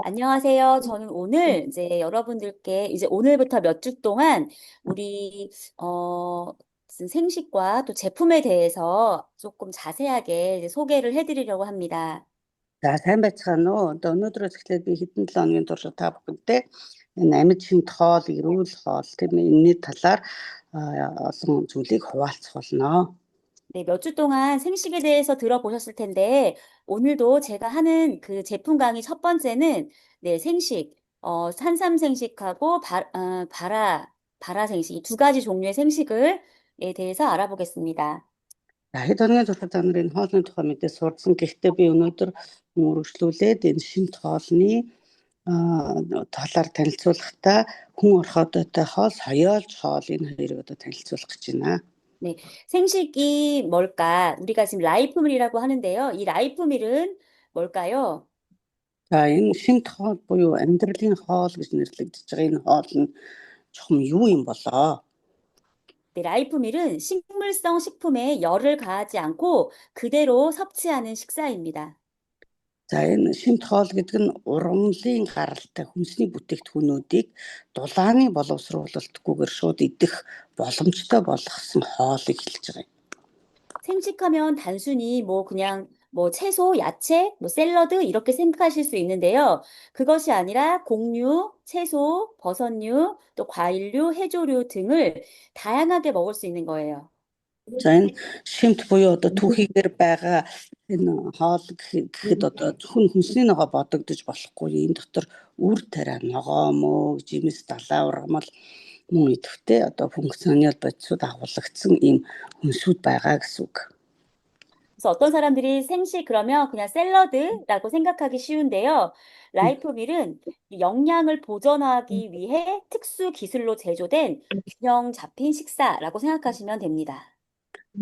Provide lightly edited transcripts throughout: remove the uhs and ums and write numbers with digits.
안녕하세요. 저는 오늘 이제 여러분들께 이제 오늘부터 몇 주 동안 우리 무슨 생식과 또 제품에 대해서 조금 자세하게 이제 소개를 해드리려고 합니다. За сайн байцгаана уу. Одоо өнөөдрөөс эхлээд би хэдэн 7 хоногийн турш та бүхэнтэй энэ амьд шимт хоол, эрүүл хоол тийм энэний талаар олон зүйлийг хуваалцах болно. 네, 몇 주 동안 생식에 대해서 들어보셨을 텐데 오늘도 제가 하는 그 제품 강의 첫 번째는 네, 생식, 산삼생식하고 바라생식 이 두 가지 종류의 생식을 대해서 알아보겠습니다. За хэд хоногийн турш та нарын хоолны тухай мэдээ сурсан. Гэхдээ би өнөөдөр үргэлжлүүлээд энэ шимт хоолны талаар танилцуулахдаа хүн орхиодойтой хоол, соёолж хоол энэ хоёрыг одоо танилцуулах гэж байна. 네, 생식이 뭘까? 우리가 지금 라이프밀이라고 하는데요. 이 라이프밀은 뭘까요? За энэ шимт хоол буюу амьдралын хоол гэж нэрлэгдэж байгаа энэ хоол нь чухам юу юм болоо? 네, 라이프밀은 식물성 식품에 열을 가하지 않고 그대로 섭취하는 식사입니다. За энэ шимт хоол гэдэг нь ургамлын гаралтай хүнсний бүтээгдэхүүнүүдийг дулааны боловсруулалтгүйгээр шууд идэх боломжтой болгосон хоолыг хэлж байгаа юм. 생식하면 단순히 그냥 채소, 야채, 샐러드 이렇게 생각하실 수 있는데요. 그것이 아니라 곡류, 채소, 버섯류, 또 과일류, 해조류 등을 다양하게 먹을 수 있는 거예요. За энэ шимт буюу одоо түүхийгээр байгаа энэ хоол гэхэд одоо зөвхөн хүнсний ногоо бодогдож болохгүй. Энэ дотор үр тариа, ногоо, мөг, жимс, далай ургамал мөн идэвхтэй одоо функционал бодисууд агуулгдсан ийм хүнсүүд байгаа гэсэн үг. 그래서 어떤 사람들이 생식 그러면 그냥 샐러드라고 생각하기 쉬운데요. 라이프밀은 영양을 보존하기 위해 특수 기술로 제조된 균형 잡힌 식사라고 생각하시면 됩니다.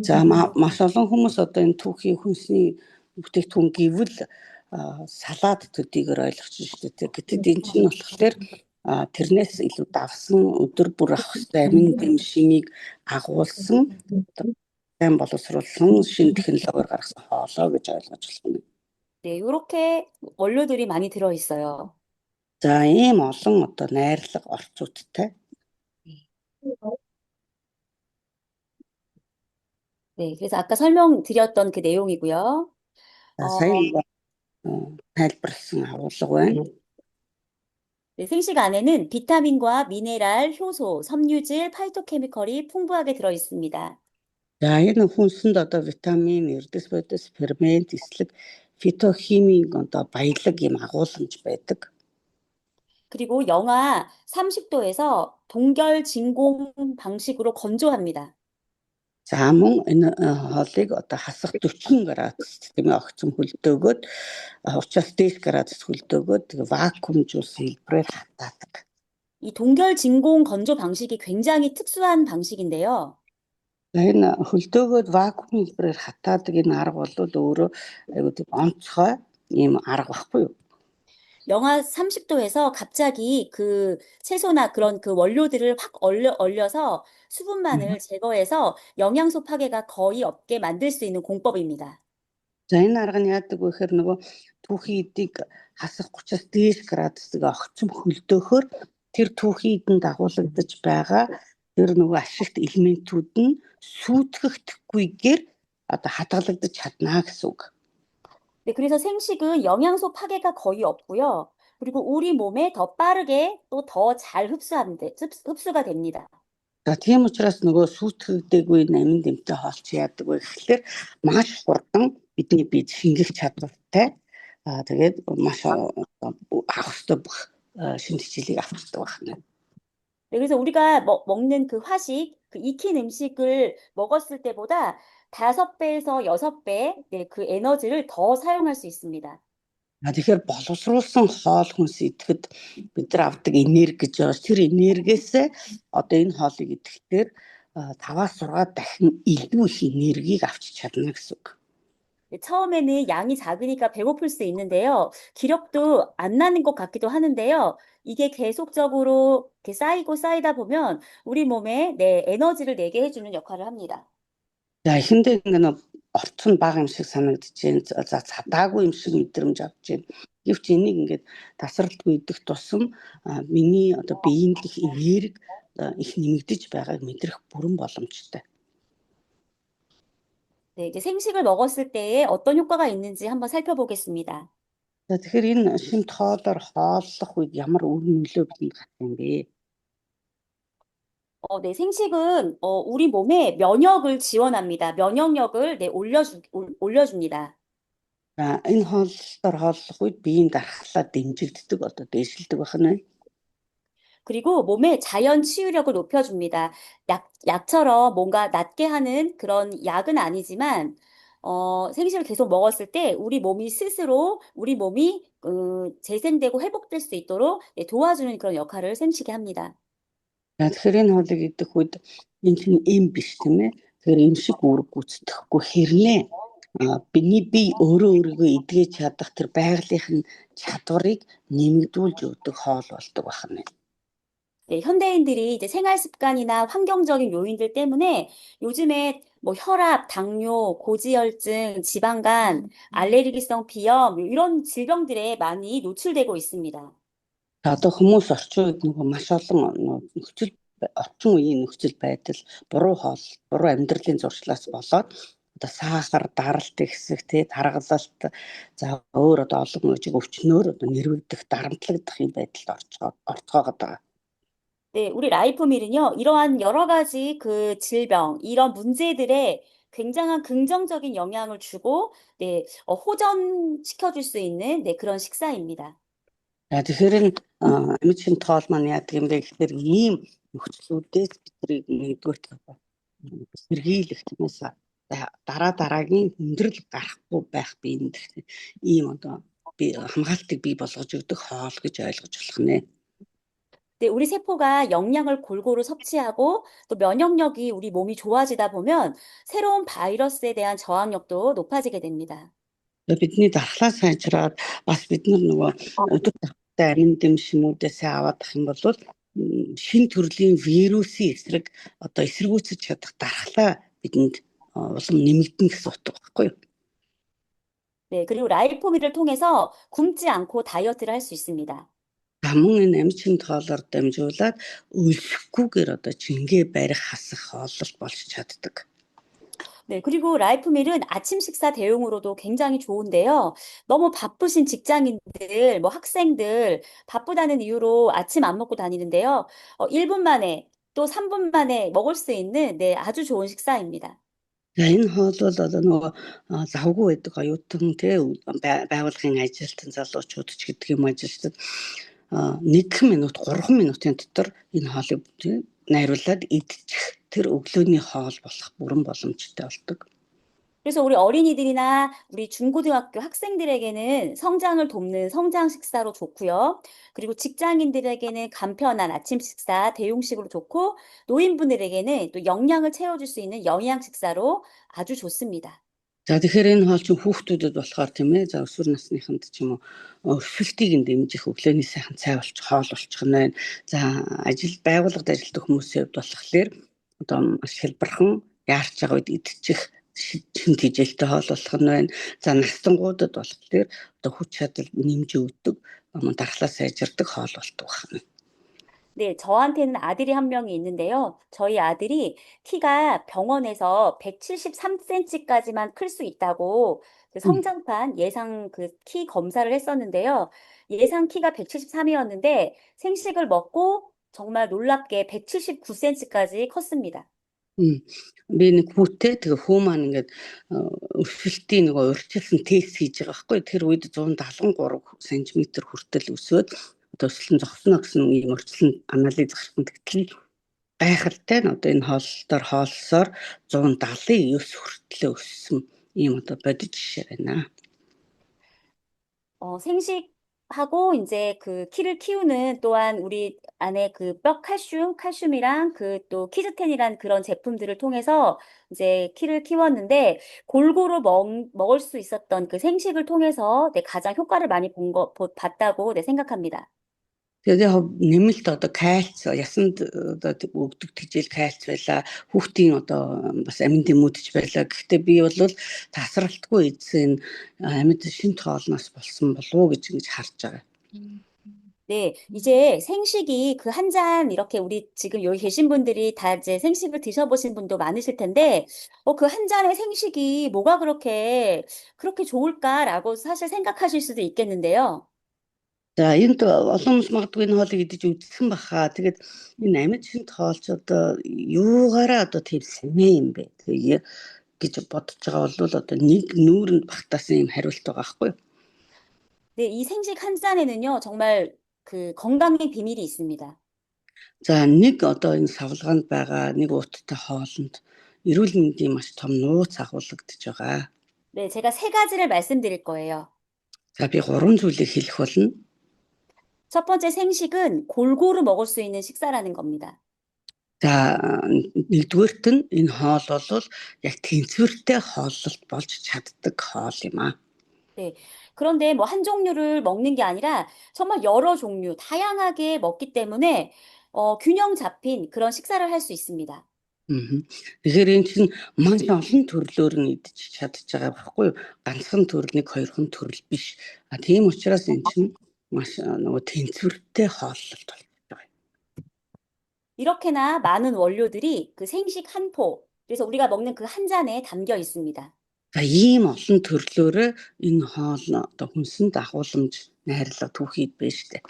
За маш олон хүмүүс одоо энэ түүхий хүнсний бүтээгдэхүүн гэвэл салаад төдийгээр ойлгож шүү дээ. Гэтэл энэ чинь болохоор тэрнээс илүү давсан өдөр бүр авах хэрэгтэй амин дэм шинийг агуулсан сайн боловсруулсан шинэ технологиор гаргасан хоолоо гэж ойлгож байна. 네, 이렇게 원료들이 많이 들어 있어요. За ийм олон одоо найрлага орчуудтай. 네, 그래서 아까 설명드렸던 그 내용이고요. сайн тайлбарласан агуулга байна. 네, 생식 안에는 비타민과 미네랄, 효소, 섬유질, 파이토케미컬이 풍부하게 들어 있습니다. За энэ хүнсэнд одоо витамин, эрдэс бодис, фермент, эслэг, фитохимийн одоо баялаг юм агуулмж байдаг. 그리고 영하 30도에서 동결 진공 방식으로 건조합니다. За мөн энэ хоолыг одоо хасах 40 градус тийм огцом хөлдөөгөөд учраас 40 градус хөлдөөгөөд вакуумжуулсан хэлбэрээр хатаадаг. 이 동결 진공 건조 방식이 굉장히 특수한 방식인데요. Энэ хөлдөөгөөд вакуум хэлбэрээр хатаадаг энэ арга бол өөрөө айгуу тийм онцгой ийм арга баггүй юу? 영하 30도에서 갑자기 그 채소나 그런 그 원료들을 확 얼려서 수분만을 제거해서 영양소 파괴가 거의 없게 만들 수 있는 공법입니다. За энэ арга нь яадаг вэ гэхээр нөгөө түүхий эдийг хасах 30-аас дээш градусыг огцом хөлдөөхөөр тэр түүхий эдэнд дагуулгадж байгаа тэр нөгөө ашигт элементүүд нь сүйтгэхдэггүйгээр одоо хадгалагдаж чадна гэсэн үг. 네, 그래서 생식은 영양소 파괴가 거의 없고요. 그리고 우리 몸에 더 빠르게 또 더 잘 흡수가 됩니다. За тийм учраас нөгөө сүйтгэгдээгүй амин дэмтэй хоолч яадаг вэ гэхээр маш хурдан бидний бие шингэх чадвартай. Тэгээд маш авах ёстой бүх шинэ хичээлийг авчдаг байна. 네, 그래서 우리가 먹는 그 화식, 그 익힌 음식을 먹었을 때보다 5배에서 6배 네, 그 에너지를 더 사용할 수 있습니다. Тэгэхээр боловсруулсан хоол хүнс идэхэд бид нар авдаг энерги гэж байгаа. Тэр энергиээс одоо энэ хоолыг идэхээр 5-аас 6 дахин илүү их энергийг авчиж чадна гэсэн үг. 네, 처음에는 양이 작으니까 배고플 수 있는데요. 기력도 안 나는 것 같기도 하는데요. 이게 계속적으로 이렇게 쌓이다 보면 우리 몸에 에너지를 내게 해주는 역할을 합니다. За эхэндээ орц нь бага юм шиг санагдаж байна. За цадаагүй юм шиг мэдрэмж авч байна. Гэвч энийг ингээд тасралтгүй идэх тусам миний одоо биеийн дэх энерги их нэмэгдэж байгааг мэдрэх бүрэн боломжтой. 네, 이제 생식을 먹었을 때에 어떤 효과가 있는지 한번 살펴보겠습니다. За тэгэхээр энэ шимт хоолоор хооллох үед ямар үр нөлөө бидэнд гарах юм бэ? 네, 생식은 우리 몸에 면역을 지원합니다. 면역력을 네, 올려줍니다. За энэ хооллолоор хооллох үед биеийн дархлаа дэмжигддэг одоо дээшилдэг байна. 그리고 몸의 자연 치유력을 높여줍니다. 약처럼 뭔가 낫게 하는 그런 약은 아니지만, 생식을 계속 먹었을 때 우리 몸이 스스로 우리 몸이 재생되고 회복될 수 있도록 네, 도와주는 그런 역할을 생식이 합니다. За тэгэхээр энэ хоолыг идэх үед энэ чинь эм биш тийм ээ. Тэгэхээр эм шиг үүрэг гүйцэтгэхгүй хэрнээ бидний бие өөрийгөө эдгэж чадах тэр байгалийнхын чадварыг нэмэгдүүлж өгдөг хоол болдог байна. 네, 현대인들이 이제 생활 습관이나 환경적인 요인들 때문에 요즘에 뭐 혈압, 당뇨, 고지혈증, 지방간, 알레르기성 비염 이런 질병들에 많이 노출되고 있습니다. Одоо хүмүүс орчин үед нөгөө маш олон орчин үеийн нөхцөл байдал, буруу хоол, буруу амьдралын зуршлаас болоод одоо сахар, даралт ихсэх, таргалалт, за өөр одоо олон үеийг өвчнөөр одоо нэрвэгдэх, дарамтлагдах юм байдалд орцгоогоод байгаа. 네, 우리 라이프밀은요, 이러한 여러 가지 그 질병, 이런 문제들에 굉장한 긍정적인 영향을 주고, 네, 호전시켜줄 수 있는, 네, 그런 식사입니다. За тэгэхээр энэ амьд шимт хоол маань яадаг юм бэ гэхээр ийм нөхцлүүдээс биднийг нэгдүгээр сэргийлэх тиймээс дараагийн хүндрэл гарахгүй байх биеинд ийм одоо би хамгаалтыг бий болгож өгдөг хоол гэж ойлгож болох нэ. 네, 우리 세포가 영양을 골고루 섭취하고 또 면역력이 우리 몸이 좋아지다 보면 새로운 바이러스에 대한 저항력도 높아지게 됩니다. Бидний дархлаа сайжраад бас бид нөгөө өдөр тавтай амин дэмшимүүдээс аваад ах юм бол шин төрлийн вирусын эсрэг одоо эсэргүүцэж чадах дархлаа бидэнд улам нэмэгдэн гэсэн утга байхгүй юу? 네, 그리고 라이포밀을 통해서 굶지 않고 다이어트를 할 수 있습니다. Мөн энэ амьд шимт хоолоор дамжуулаад өлсөхгүйгээр одоо жингээ барих хасах хооллолт болж чаддаг. 네, 그리고 라이프밀은 아침 식사 대용으로도 굉장히 좋은데요. 너무 바쁘신 직장인들, 뭐 학생들, 바쁘다는 이유로 아침 안 먹고 다니는데요. 1분 만에 또 3분 만에 먹을 수 있는 네, 아주 좋은 식사입니다. За энэ хоол бол одоо нөгөө завгүй байдаг оюутан байгууллагын ажилтан залуучууд ч гэдэг юм ажилтнууд 1 минут 3 минутын дотор энэ хоолыг найруулад идчих тэр өглөөний хоол болох бүрэн боломжтой болдог. 그래서 우리 어린이들이나 우리 중고등학교 학생들에게는 성장을 돕는 성장 식사로 좋고요. 그리고 직장인들에게는 간편한 아침 식사, 대용식으로 좋고, 노인분들에게는 또 영양을 채워줄 수 있는 영양 식사로 아주 좋습니다. За тэгэхээр энэ хоол чинь хүүхдүүдэд болохоор тийм ээ за өсвөр насныханд ч юм уу өрсөлтийг дэмжих өглөөний сайхан цай хоол болчих нь байна. За байгууллагад ажилладаг хүмүүсийн хувьд болохоор одоо маш хэлбэрхэн яарч байгаа үед идчих шин тэжээлтэй хоол болох нь байна. За настангуудад болохоор одоо хүч чадал нэмж өгдөг, дархлаа сайжирдаг хоол болдог байна. 네, 저한테는 아들이 한 명이 있는데요. 저희 아들이 키가 병원에서 173cm까지만 클 수 있다고 그 성장판 예상 그 키 검사를 했었는데요. 예상 키가 173이었는데 생식을 먹고 정말 놀랍게 179cm까지 컸습니다. Би нэг хүүтэй тэгээ хүү маань ингээд өрсөлтийн нөгөө урьдчилсан тест хийж байгаа байхгүй тэр үед 173 см хүртэл өсөөд төслөн зогсноо гэсэн ийм урьдчилан анализ гарсан тэгтэл гайхалтай нь одоо энэ хооллолтоор хоолсоор 179 хүртэл өссөн ийм одоо бодит жишээ байна. 생식하고 이제 그 키를 키우는 또한 우리 안에 그 뼈 칼슘이랑 그 또 키즈텐이란 그런 제품들을 통해서 이제 키를 키웠는데 골고루 먹을 수 있었던 그 생식을 통해서 네, 가장 효과를 많이 봤다고 네, 생각합니다. Тэгээд яг нэмэлт одоо кальц ясанд одоо өгдөг тэжээл кальц байла, хүүхдийн одоо бас амин дэмүүдч байла. Гэхдээ би бол тасралтгүй эзэн амьд шинж хоолноос болсон болов уу гэж ингэж харж байгаа. 네, 이제 생식이 그 한 잔 이렇게 우리 지금 여기 계신 분들이 다 이제 생식을 드셔보신 분도 많으실 텐데, 그 한 잔의 생식이 뭐가 그렇게 좋을까라고 사실 생각하실 수도 있겠는데요. За энд олон хүмүүс магадгүй энэ хоолыг идэж үзсэн баха. Тэгээд энэ амьд шинж хоолч одоо юугаараа одоо тийм сэмээ юм бэ? Тэгээ гэж бодож байгаа бол одоо нэг нүүрэнд багтаасан юм хариулт байгаа байхгүй юу? 네, 이 생식 한 잔에는요, 정말 그 건강의 비밀이 있습니다. За нэг одоо энэ савлгаанд байгаа нэг ууттай хоолнд эрүүл мэндийн маш том нууц агуулгадж байгаа. 네, 제가 세 가지를 말씀드릴 거예요. За би 3 зүйлийг хэлэх болно. 첫 번째 생식은 골고루 먹을 수 있는 식사라는 겁니다. За нэгдүгээрт нь энэ хоол бол яг тэнцвэртэй хооллолт болж чаддаг хоол юм аа. 네. 그런데 뭐 한 종류를 먹는 게 아니라 정말 여러 종류, 다양하게 먹기 때문에 균형 잡힌 그런 식사를 할 수 있습니다. Тэгэхээр энэ чинь маш олон төрлөөр нь идэж чадж байгаа байхгүй юу? Ганцхан төрөл, нэг хоёрхан төрөл биш. Тийм учраас энэ чинь маш нөгөө тэнцвэртэй хооллолт болж байгаа. 이렇게나 많은 원료들이 그 생식 한 포, 그래서 우리가 먹는 그 한 잔에 담겨 있습니다. За ийм олон төрлөөрөө энэ хоол одоо хүнсэнд агуулмж найрлага түүхийд байна штэ.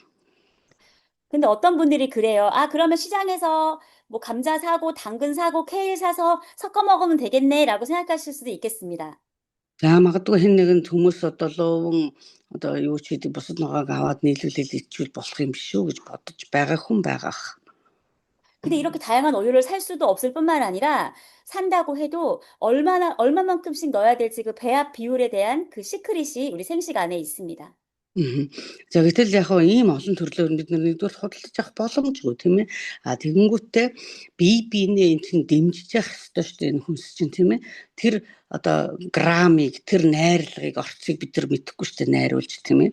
근데 어떤 분들이 그래요. 아, 그러면 시장에서 뭐 감자 사고 당근 사고 케일 사서 섞어 먹으면 되겠네라고 생각하실 수도 있겠습니다. За магадгүй хэн нэгэн хүмүүс одоо лууван одоо юу ч гэдэг бусад нугааг аваад нийлүүлэл ичвэл болох юм биш үү гэж бодож байгаа хүн байгаах. 근데 이렇게 다양한 원료를 살 수도 없을 뿐만 아니라 산다고 해도 얼마만큼씩 넣어야 될지 그 배합 비율에 대한 그 시크릿이 우리 생식 안에 있습니다. За гэтэл яг хоо ийм олон төрлөөр бид нэгдүгээр худалдаж авах боломжгүй тийм ээ. Тэгэнгүүтээ бие биенээ энэ чинь дэмжиж явах хэрэгтэй шүү дээ энэ хүнс чинь тийм ээ. Тэр одоо граммыг тэр найрлагыг орцыг бид нар мэдэхгүй шүү дээ найруулж тийм ээ.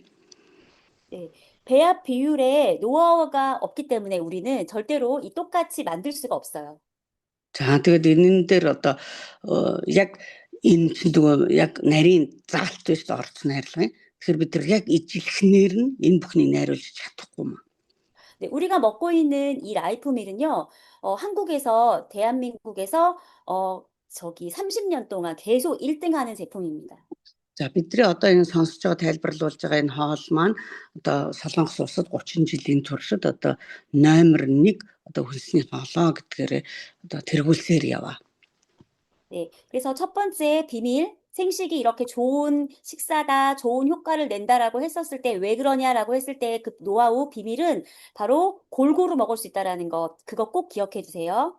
네, 배합 비율에 노하우가 없기 때문에 우리는 절대로 이 똑같이 만들 수가 없어요. За тэгээд энэн дээр одоо яг энэ чинь нөгөө яг нарийн заалт биш орц найрлага юм. Тэгэхээр бид нар яг ижилхнээр нь энэ бүхнийг найруулж чадахгүй маа. 네, 우리가 먹고 있는 이 라이프밀은요, 대한민국에서 30년 동안 계속 1등하는 제품입니다. За бидний одоо энэ сонсож байгаа тайлбарлуулж байгаа энэ хоол маань одоо Солонгос улсад 30 жилийн туршид одоо номер 1 одоо хүнсний хоолоо гэдгээр одоо тэргүүлсээр яваа. 네, 그래서 첫 번째 비밀, 생식이 이렇게 좋은 식사다, 좋은 효과를 낸다라고 했었을 때 왜 그러냐라고 했을 때 그 노하우, 비밀은 바로 골고루 먹을 수 있다라는 것, 그거 꼭 기억해 주세요.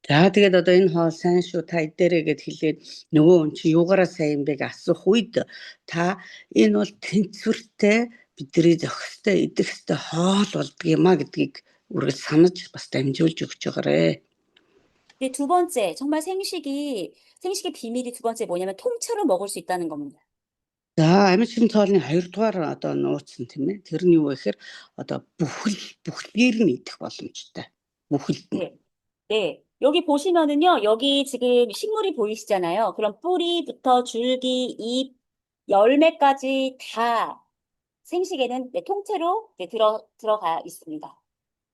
За тэгээд одоо энэ хоол сайн шүү та эдэрэ гэд хэлээд нөгөө хүн чи юугаараа сайн юм бэ гэж асуух үед та энэ бол тэнцвэртэй бидний зохистой идэх ёстой хоол болдгиймаа гэдгийг үргэлж санаж бас дамжуулж өгч байгаарэ. 네, 두 번째, 정말 생식의 비밀이 두 번째 뭐냐면 통째로 먹을 수 있다는 겁니다. За амьд шинж хоолны 2-дугаар одоо нууц нь тийм ээ. Тэр нь юу вэ гэхээр одоо бүхлээр нь идэх боломжтой. бүхэлд нь. 네. 네. 여기 보시면은요, 여기 지금 식물이 보이시잖아요. 그럼 뿌리부터 줄기, 잎, 열매까지 다 생식에는 통째로 들어가 있습니다.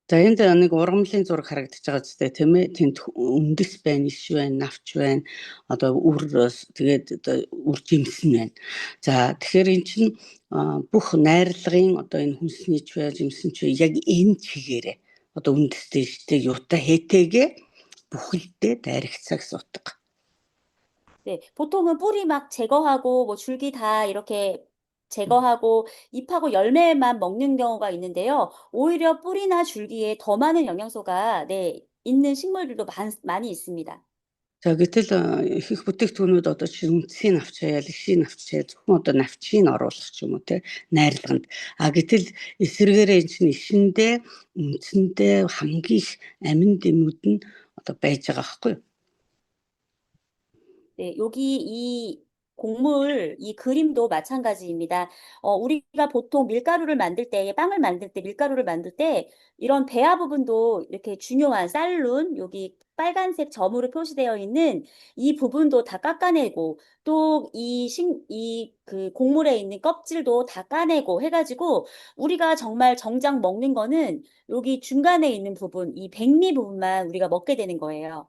За энд нэг ургамлын зураг харагдаж байгаа ч тийм ээ. Тэнд үндэс байна, иш байна, навч байна. Одоо тэгээд одоо үр жимсэн байна. За тэгэхээр эн чинь бүх найрлагын одоо энэ хүнсний ч бай, жимсэн ч яг энэ чигээрээ одоо үндэстэй штэ юутай хээтэйгээ бүхэлдээ дайрагцааг сутдаг. 네, 보통은 뿌리 막 제거하고 뭐 줄기 다 이렇게 제거하고 잎하고 열매만 먹는 경우가 있는데요. 오히려 뿌리나 줄기에 더 많은 영양소가 있는 식물들도 많이 있습니다. За гэтэл их бүтээгдэхүүнүүд одоо чинь үндсийн навчаа, лигшийн навчаа зөвхөн одоо навчийг оруулах ч юм уу те найрлаганд. Гэтэл эсвэргээрээ энэ чинь ишиндээ үндсэндээ хамгийн их амин дэмүүд нь одоо байж байгаа байхгүй юу? 네, 여기 이 곡물, 이 그림도 마찬가지입니다. 우리가 보통 밀가루를 만들 때, 빵을 만들 때, 밀가루를 만들 때, 이런 배아 부분도 이렇게 중요한 쌀룬, 여기 빨간색 점으로 표시되어 있는 이 부분도 다 깎아내고, 또 그 곡물에 있는 껍질도 다 까내고 해가지고, 우리가 정말 정작 먹는 거는 여기 중간에 있는 부분, 이 백미 부분만 우리가 먹게 되는 거예요.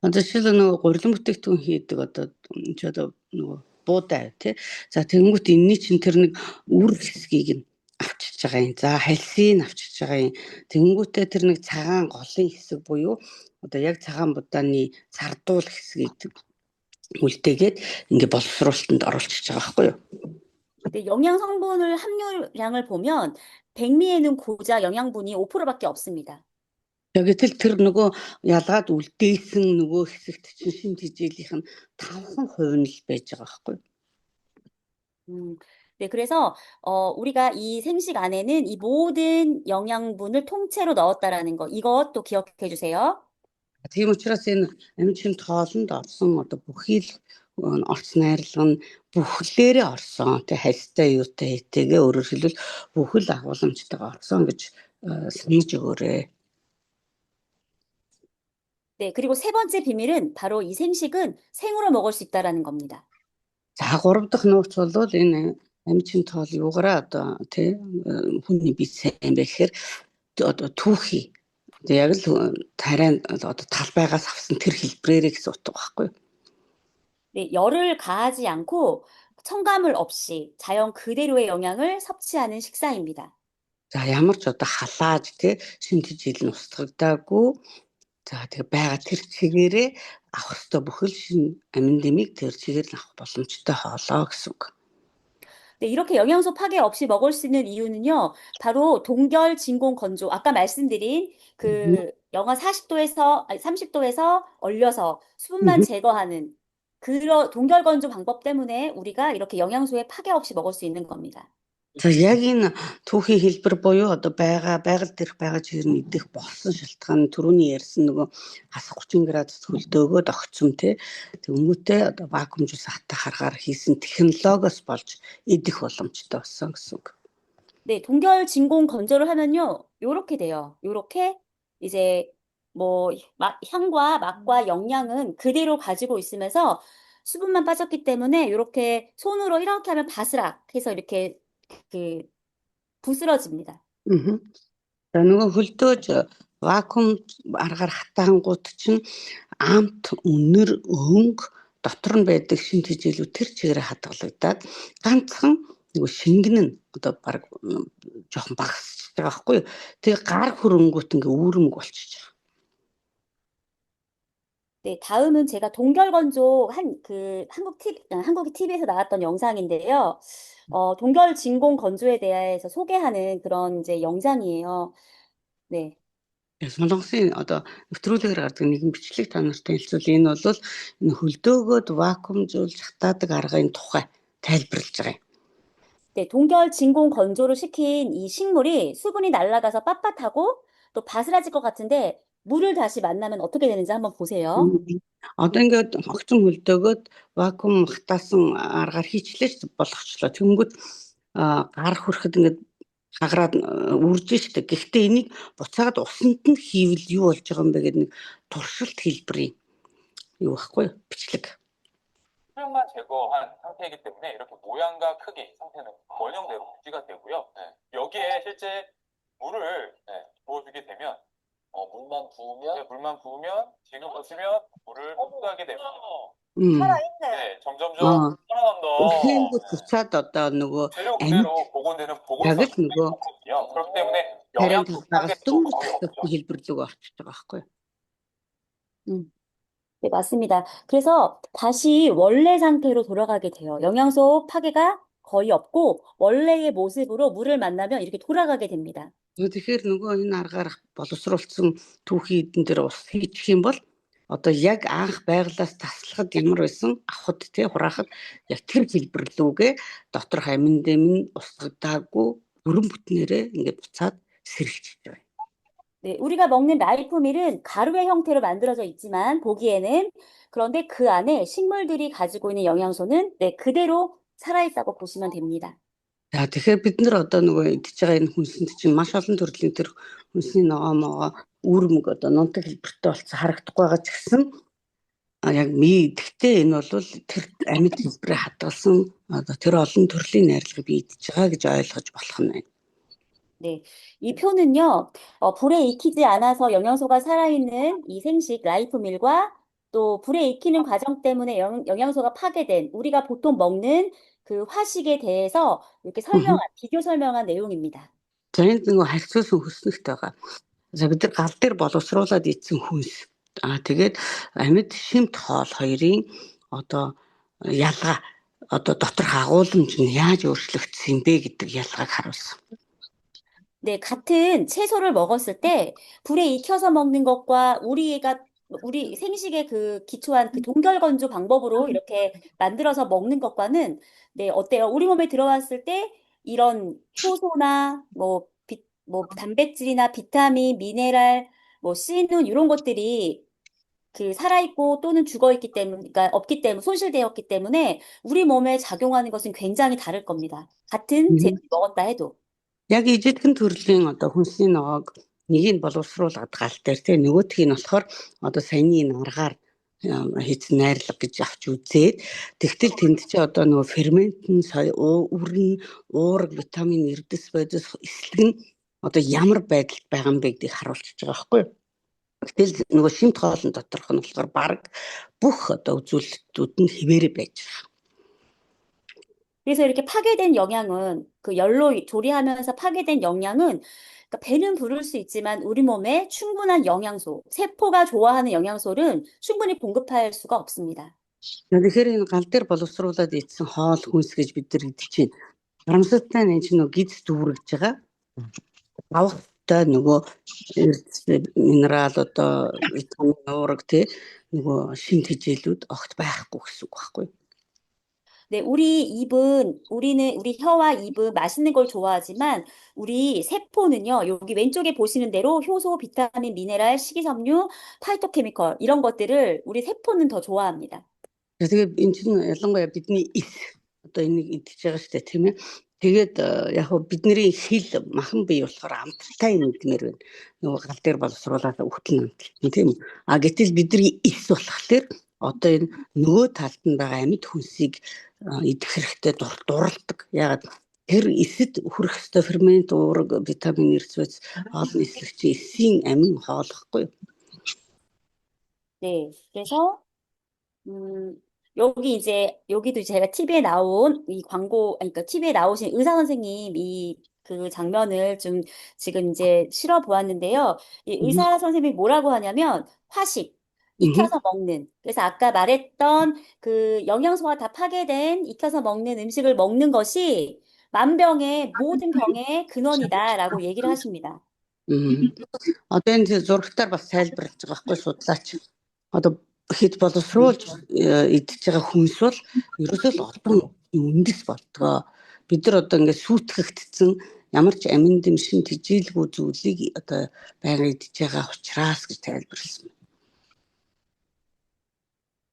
Одоо жишээлбэл нөгөө гурилан бүтээгдэхүүн хийдэг одоо ч одоо нөгөө буудай тий. За тэнгуут энэний чинь тэр нэг үр хэсгийг нь авчиж байгаа юм. За хальсыг нь авчиж байгаа юм. Тэнгуүтээ тэр нэг цагаан голын хэсэг буюу одоо яг цагаан будааны цардуул хэсгийг үлдээгээд ингээ боловсруулалтанд оруулчихж байгаа байхгүй юу? 근데 영양 성분을 함유량을 보면 백미에는 고작 영양분이 5%밖에 없습니다. Гэтэл тэр нөгөө ялгаад үлдээсэн нөгөө хэсэгт чинь шинэ тэжээлийнх нь 5% нь л байж байгаа байхгүй юу? 네, 그래서 우리가 이 생식 안에는 이 모든 영양분을 통째로 넣었다라는 거, 이것도 기억해 주세요. Тийм учраас энэ амьжийн тоолонд орсон одоо бүхий л орц найрлага нь бүхлээрээ орсон. Тэ хайстай юутай хэтэйгээ өөрөөр хэлбэл бүхэл агуулмжтайгаа орсон гэж санаж өгөөрэй. 네, 그리고 세 번째 비밀은 바로 이 생식은 생으로 먹을 수 있다라는 겁니다. За 3 дахь нууц бол энэ амьжийн тоол юугаараа одоо тий хүний бие сайн байх гэхээр одоо түүхий яг л тариан одоо талбайгаас авсан тэр хэлбрээрээ гэсэн утга байхгүй юу? 네, 열을 가하지 않고 첨가물 없이 자연 그대로의 영양을 섭취하는 식사입니다. За ямар ч одоо халааж тий шинэ тэжээл нь устгагдаагүй. За тэгээ байгаа тэр чигээрээ авах ёстой бүхэл шинэ амин дэмийг тэр чигээр нь авах боломжтой хоолоо гэсэн үг. 네, 이렇게 영양소 파괴 없이 먹을 수 있는 이유는요, 바로 동결, 진공, 건조. 아까 말씀드린 그 영하 40도에서, 30도에서 얼려서 수분만 제거하는 그런 동결, 건조 방법 때문에 우리가 이렇게 영양소에 파괴 없이 먹을 수 있는 겁니다. За яг энэ түүхийн хэлбэр буюу одоо байгаль дээрх байгаа чигээр нь идэх болсон шалтгаан түрүүний ярьсан нөгөө хасах 30 градус хөлдөөгөөд огцсон тий. Тэнгүүтээ одоо вакуумжуулсан хатаа харгаар хийсэн технологиос болж идэх боломжтой болсон гэсэн үг. 네, 동결, 진공, 건조를 하면요, 요렇게 돼요. 요렇게 이제 뭐 향과 맛과 영양은 그대로 가지고 있으면서 수분만 빠졌기 때문에 이렇게 손으로 이렇게 하면 바스락 해서 이렇게 그 부스러집니다. За нөгөө хөлдөөж вакуум аргаар хатаангууд чинь амт өнөр өнгө дотор нь байдаг шин тэжээлүүд тэр чигээрээ хадгалагдаад ганцхан нөгөө шингэн нь одоо баг жоохон багасч байгаа байхгүй юу? Тэгээ гар хөрөнгөт ингээ үүрэмг болчихж байгаа. 네, 다음은 제가 동결건조 한국 TV에서 나왔던 영상인데요. 동결 진공 건조에 대해서 소개하는 그런 이제 영상이에요. 네. Солонгосын одоо нэвтрүүлгээр гардаг нэгэн бичлэг та нартай хэлцүүл. Энэ бол энэ хөлдөөгөөд вакуумжуулж хатаадаг аргын тухай тайлбарлаж байгаа юм. 네, 동결 진공 건조를 시킨 이 식물이 수분이 날아가서 빳빳하고 또 바스라질 것 같은데 물을 다시 만나면 어떻게 되는지 한번 보세요. Одоо ингээд огцон хөлдөөгөөд вакуум хатаасан аргаар хийчлээч болгочлоо. Тэнгүүд гар хүрэхэд ингээд хагараад үрж штэ. Гэхдээ энийг буцаад усанд нь хийвэл юу болж байгаа юм бэ гэдэг нэг туршилт хэлбэрийн юу байхгүй юу? Бичлэг. 수분만 제거한 상태이기 때문에 이렇게 모양과 크기 상태는 원형대로 유지가 되고요. 여기에 실제 물을 부어주게 되면 물만 부으면 지금 보시면 물을 흡수하게 되면 살아있네. 네, 점점점 살아난다. Тэнгүүд буцаад одоо нөгөө 재료 그대로 복원되는 복원성 яг л нөгөө 거든요. 그렇기 때문에 тариан 영양 талбайгаас 파괴도 дөнгөж 거의 없죠. хэлбэрлэг орчиж байгаа байхгүй юу? 네, 맞습니다. 그래서 다시 원래 상태로 돌아가게 돼요. 영양소 파괴가 거의 없고 원래의 모습으로 물을 만나면 이렇게 돌아가게 됩니다. Тэгэхээр нөгөө энэ аргаар боловсруулсан түүхий эдэн дээр ус хийчих юм бол одоо яг анх байгалаас таслахад ямар байсан авахд тий хураахад яг тэр хэлбэрлүүгээ доторх амин дэм нь устгагдаагүй бүрэн бүтнээрээ ингээд буцаад сэрэгчж байгаа. 네, 우리가 먹는 라이프밀은 가루의 형태로 만들어져 있지만 보기에는 그런데 그 안에 식물들이 가지고 있는 영양소는 네, 그대로 살아있다고 보시면 됩니다. За тэгэхээр бид нар одоо нөгөө идж байгаа энэ хүнсэнд чинь маш олон төрлийн тэр хүнсний ногоо үүрмэг одоо нунтаг хэлбэртэй болсон харагдахгүй байгаа ч гэсэн яг ми идэхдээ энэ бол тэр амьд хэлбэрээ хадгалсан одоо тэр олон төрлийн найрлагыг би идж байгаа гэж ойлгож болох нь байна. 네, 이 표는요, 불에 익히지 않아서 영양소가 살아있는 이 생식 라이프밀과 또 불에 익히는 과정 때문에 영양소가 파괴된 우리가 보통 먹는 그 화식에 대해서 이렇게 비교 설명한 내용입니다. За энд нөгөө харьцуулсан хүснэгт байгаа. За бид нар гал дээр боловсруулад ийдсэн хүнс. Тэгээд амьд шимт хоол хоёрын одоо ялгаа одоо доторх агуулмж нь яаж өөрчлөгдсөн бэ гэдэг ялгааг харуулсан. 네, 같은 채소를 먹었을 때 불에 익혀서 먹는 것과 우리 생식의 그 기초한 그 동결건조 방법으로 이렇게 만들어서 먹는 것과는 네, 어때요? 우리 몸에 들어왔을 때 이런 효소나 뭐 단백질이나 비타민, 미네랄, 뭐 씨눈 이런 것들이 그 살아있고 또는 죽어있기 때문에, 그러니까 없기 때문에, 손실되었기 때문에 우리 몸에 작용하는 것은 굉장히 다를 겁니다. 같은 재료를 먹었다 해도. Яг ижилхэн төрлийн одоо хүнсний ногоог нэг нь боловсруулаад гал дээр те нөгөөх нь болохоор одоо саяны наргаар хийц найрлага гэж авч үзээд тэгтэл тэнд чи одоо нөгөө ферментэн үрэн уурга витамин эрдэс байдас эслэг нь одоо ямар байдалд байгаа юм бэ гэдгийг харуулчихж байгаа байхгүй юу. Гэтэл нөгөө шимт хоолн доторх нь болохоор баг бүх одоо үзүүлэлтүүд нь хэвээрээ байж байгаа. 그래서 이렇게 파괴된 영양은 그 열로 조리하면서 파괴된 영양은 그러니까 배는 부를 수 있지만 우리 몸에 충분한 영양소, 세포가 좋아하는 영양소는 충분히 공급할 수가 없습니다. Тэгэхээр энэ гал дээр боловсруулад ийдсэн хоол хүнс гэж бид нар идэж байна. Харамсалтай нь чинь нөгөө гиз дүүргэж байгаа. Авахтай нөгөө минерал одоо витамин уурга те нөгөө шимт хичээлүүд огт байхгүй гэсэн үг байхгүй. 네, 우리 혀와 입은 맛있는 걸 좋아하지만 우리 세포는요, 여기 왼쪽에 보시는 대로 효소, 비타민, 미네랄, 식이섬유, 파이토케미컬 이런 것들을 우리 세포는 더 좋아합니다. Тэгээд энэ чинь ялангуяа бидний эс одоо энийг идэж байгаа шүү дээ тийм ээ. Тэгээд яг бидний хил махан бие болохоор амттай нэгмээр байна. Нөгөө гал дээр боловсруулаад өгтөл амттай тийм. Гэтэл бидний эс болохоор одоо энэ нөгөө талд нь байгаа амьд хүнсийг идэх хэрэгтэй дурладаг. Ягаад тэр эсэд хүрэх ёстой фермент уурга витамин эрсвэц олон эслэгч эсийн амин хоолохгүй. 네, 그래서 여기도 제가 TV에 나온 이 광고, 그러니까 TV에 나오신 의사 선생님 그 장면을 좀 지금 이제 실어 보았는데요. 이 의사 선생님이 뭐라고 하냐면 화식, 익혀서 먹는. 그래서 아까 말했던 그 영양소가 다 파괴된 익혀서 먹는 음식을 먹는 것이 모든 병의 근원이다라고 얘기를 하십니다. Одоо энэ зурагтаар бас тайлбарлаж байгаа байхгүй судлаач. Одоо хэд боловсруулж идэж байгаа хүнс бол ерөөсөө л олон үндэс болдгоо. Бид нар одоо ингээд сүйтгэгдсэн ямар ч амин дэмшин тэжээлгүй зүйлийг одоо байнга идэж байгаа учраас гэж тайлбарласан.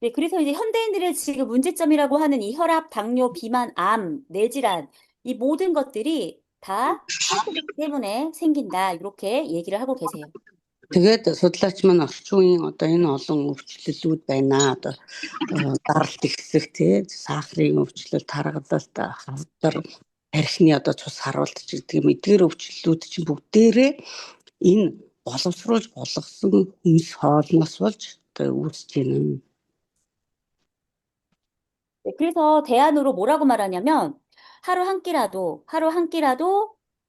네, 그래서 이제 현대인들의 지금 문제점이라고 하는 이 혈압, 당뇨, 비만, 암, 뇌질환 이 모든 것들이 다 화식 때문에 생긴다 이렇게 얘기를 하고 계세요. Тэгээд судлаач маань орчин үеийн одоо энэ олон өвчлөлүүд байна. Одоо даралт ихсэх тий сахарын өвчлөл, таргалалт, хавдар, архины одоо цус харуулт гэдэг юм. Эдгээр өвчлөлүүд чинь бүгдээрээ энэ боловсруулж болгосон хүнс хоолноос болж одоо үүсэж байна. 네, 그래서 대안으로 뭐라고 말하냐면 하루 한 끼라도